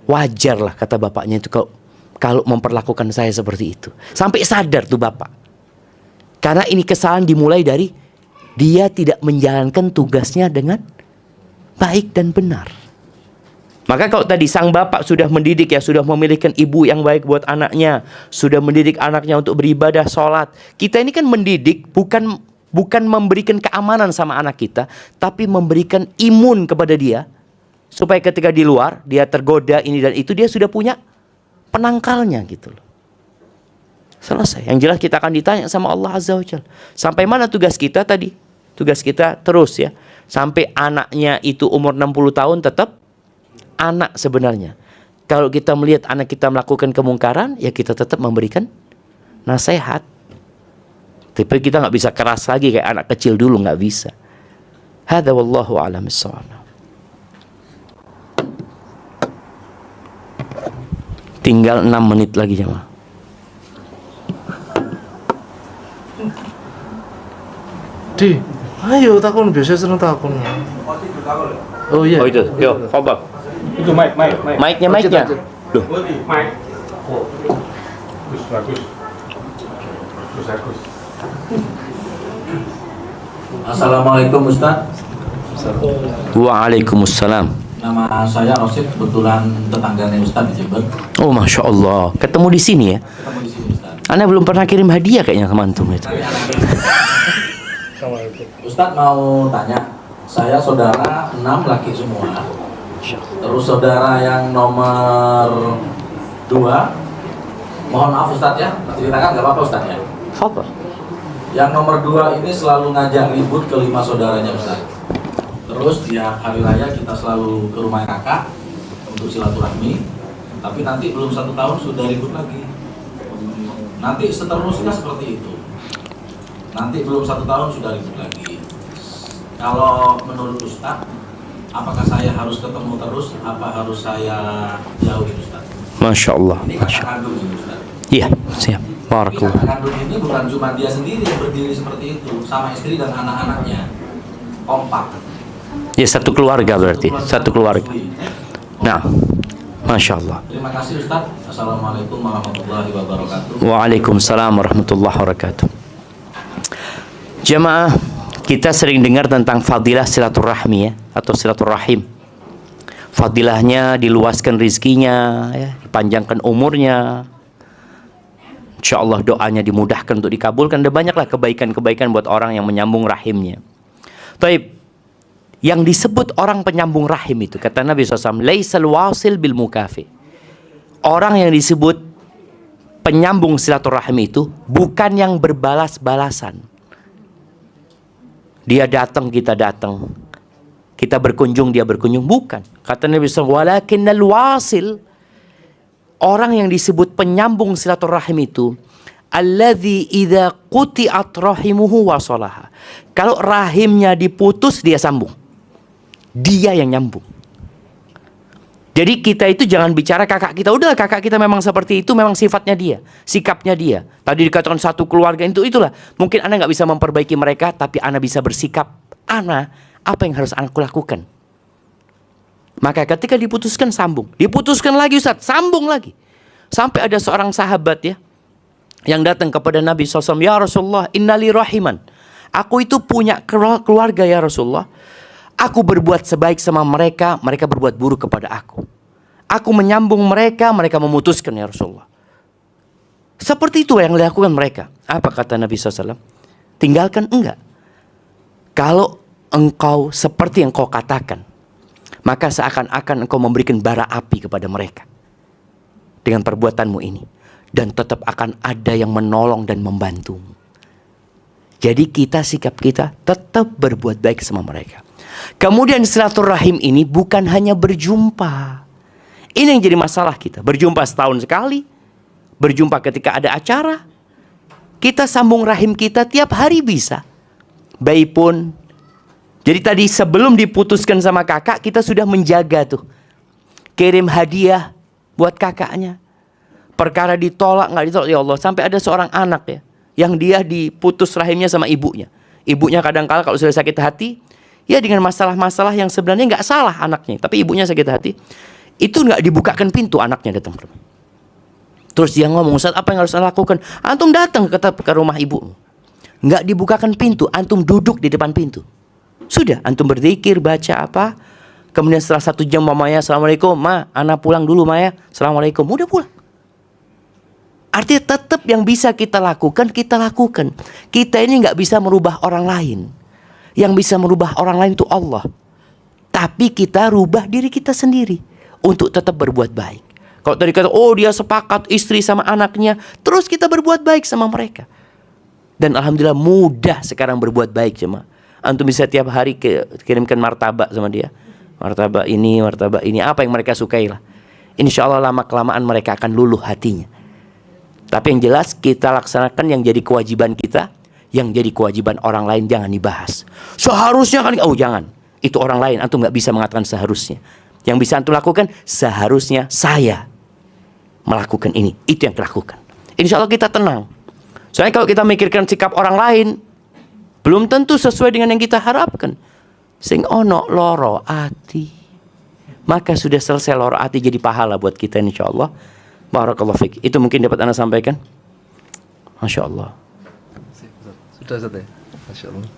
wajar lah kata bapaknya itu kalau memperlakukan saya seperti itu. Sampai sadar tuh bapak. Karena ini kesalahan dimulai dari dia tidak menjalankan tugasnya dengan baik dan benar. Maka kalau tadi sang bapak sudah mendidik ya, sudah memilihkan ibu yang baik buat anaknya, sudah mendidik anaknya untuk beribadah, sholat. Kita ini kan mendidik bukan memberikan keamanan sama anak kita, tapi memberikan imun kepada dia, supaya ketika di luar dia tergoda ini dan itu, dia sudah punya penangkalnya gitu loh. Selesai. Yang jelas kita akan ditanya sama Allah Azza wa Jalla. Sampai mana tugas kita tadi? Tugas kita terus ya, sampai anaknya itu umur 60 tahun tetap anak sebenarnya. Kalau kita melihat anak kita melakukan kemungkaran, ya kita tetap memberikan nasihat. Tapi kita nggak bisa keras lagi kayak anak kecil dulu, nggak bisa. Hadza wallahu a'lam bissawab. Tinggal 6 menit lagi jemaah. Di, ayo takon, biasa seneng takon. Oh iya. Oh itu, yo, fadhal. Itu mic. Mic-nya. Loh, Mike. Bagus. Assalamualaikum Ustaz. waalaikumsalam. Nama saya Rosid, kebetulan tetangganya Ustaz di Jember. Oh, masya Allah, ketemu di sini ya. Ketemu di sini Ustaz. Anda belum pernah kirim hadiah kayaknya ke mantum itu. Ustaz mau tanya, saya saudara 6 laki semua. Terus saudara yang nomor 2, mohon maaf Ustaz ya, ceritakan nggak apa-apa Ustaz ya. Fadhal. Yang nomor 2 ini selalu ngajak ribut ke 5 saudaranya Ustaz. Terus tiap hari raya kita selalu ke rumah kakak untuk silaturahmi. Tapi nanti belum 1 tahun sudah ribut lagi. Nanti seterusnya seperti itu. Nanti belum 1 tahun sudah ribut lagi. Kalau menurut Ustaz, apakah saya harus ketemu terus? Apa harus saya jauhi Ustaz? Masya Allah. Ini kakak kandung ini Ustaz. Iya, siap. Tapi Barakallah. kakak kandung ini bukan cuma dia sendiri yang berdiri seperti itu, sama istri dan anak-anaknya. Kompak. Ya, satu keluarga berarti, satu keluarga. Nah, Masya Allah. Terima kasih Ustaz. Assalamualaikum warahmatullahi wabarakatuh. Waalaikumsalam warahmatullahi wabarakatuh. Jemaah, kita sering dengar tentang fadilah silaturahmi ya, atau silaturahim. Fadilahnya diluaskan rizkinya, ya, dipanjangkan umurnya. Insya Allah doanya dimudahkan untuk dikabulkan. Dan banyaklah kebaikan-kebaikan buat orang yang menyambung rahimnya. Taib, yang disebut orang penyambung rahim itu, kata Nabi SAW, laisal wasil bil mukafi. Orang yang disebut penyambung silaturahim itu bukan yang berbalas-balasan. Dia datang, kita datang. Kita berkunjung, dia berkunjung. Bukan. Kata Nabi SAW, walakinnal wasil. Orang yang disebut penyambung silaturahim itu, alladzi idza quti'at rahimuhu wasalaha. Kalau rahimnya diputus, dia sambung. Dia yang nyambung. Jadi kita itu jangan bicara kakak kita. Udah, kakak kita memang seperti itu, memang sifatnya dia, sikapnya dia. Tadi dikatakan satu keluarga itu, itulah. Mungkin Anda nggak bisa memperbaiki mereka, tapi Anda bisa bersikap. Ana, apa yang harus Anda lakukan? Maka ketika diputuskan, sambung. Diputuskan lagi Ustaz, sambung lagi. Sampai ada seorang sahabat ya, yang datang kepada Nabi SAW, ya Rasulullah, innali rahiman. Aku itu punya keluarga ya Rasulullah. Aku berbuat sebaik sama mereka, mereka berbuat buruk kepada aku. Aku menyambung mereka, mereka memutuskan ya Rasulullah. Seperti itu yang dilakukan mereka. Apa kata Nabi SAW? Tinggalkan? Enggak. Kalau engkau seperti yang kau katakan, maka seakan-akan engkau memberikan bara api kepada mereka dengan perbuatanmu ini. Dan tetap akan ada yang menolong dan membantumu. Jadi kita, sikap kita tetap berbuat baik sama mereka. Kemudian silaturahim ini bukan hanya berjumpa. Ini yang jadi masalah kita. Berjumpa setahun sekali, berjumpa ketika ada acara. Kita sambung rahim kita tiap hari bisa. Baik pun. Jadi tadi sebelum diputuskan sama kakak, kita sudah menjaga tuh. Kirim hadiah buat kakaknya. Perkara ditolak, nggak ditolak, ya Allah. Sampai ada seorang anak ya, yang dia diputus rahimnya sama ibunya. Ibunya kadang-kala kalau sudah sakit hati, ya dengan masalah-masalah yang sebenarnya nggak salah anaknya, tapi ibunya sakit hati, itu nggak dibukakan pintu, anaknya datang. Terus dia ngomong, Ustaz, apa yang harus saya lakukan? Antum datang ke rumah ibu, nggak dibukakan pintu, antum duduk di depan pintu. Sudah, antum berzikir, baca apa, Kemudian setelah 1 jam mamanya, assalamualaikum, ma, ana pulang dulu ma ya, assalamualaikum, udah pulang. Artinya tetap yang bisa kita lakukan, kita lakukan. Kita ini nggak bisa merubah orang lain. Yang bisa merubah orang lain itu Allah. Tapi kita rubah diri kita sendiri untuk tetap berbuat baik. Kalau tadi kata, oh dia sepakat istri sama anaknya, terus kita berbuat baik sama mereka. Dan alhamdulillah mudah sekarang berbuat baik cuma. Antum bisa tiap hari kirimkan martabak sama dia. Martabak ini, apa yang mereka sukai lah. Insya Allah lama-kelamaan mereka akan luluh hatinya. Tapi yang jelas kita laksanakan yang jadi kewajiban kita. Yang jadi kewajiban orang lain jangan dibahas. Seharusnya kan, oh jangan. Itu orang lain, antum gak bisa mengatakan seharusnya. Yang bisa antum lakukan, seharusnya saya melakukan ini. Itu yang dilakukan. Insya Allah kita tenang. Soalnya kalau kita mikirkan sikap orang lain, belum tentu sesuai dengan yang kita harapkan. Sing ono loro ati, maka sudah selesai loro ati jadi pahala buat kita insya Allah. Barakallahu fiik. Itu mungkin dapat Anda sampaikan. Masya Allah. Sudah, Masya Allah.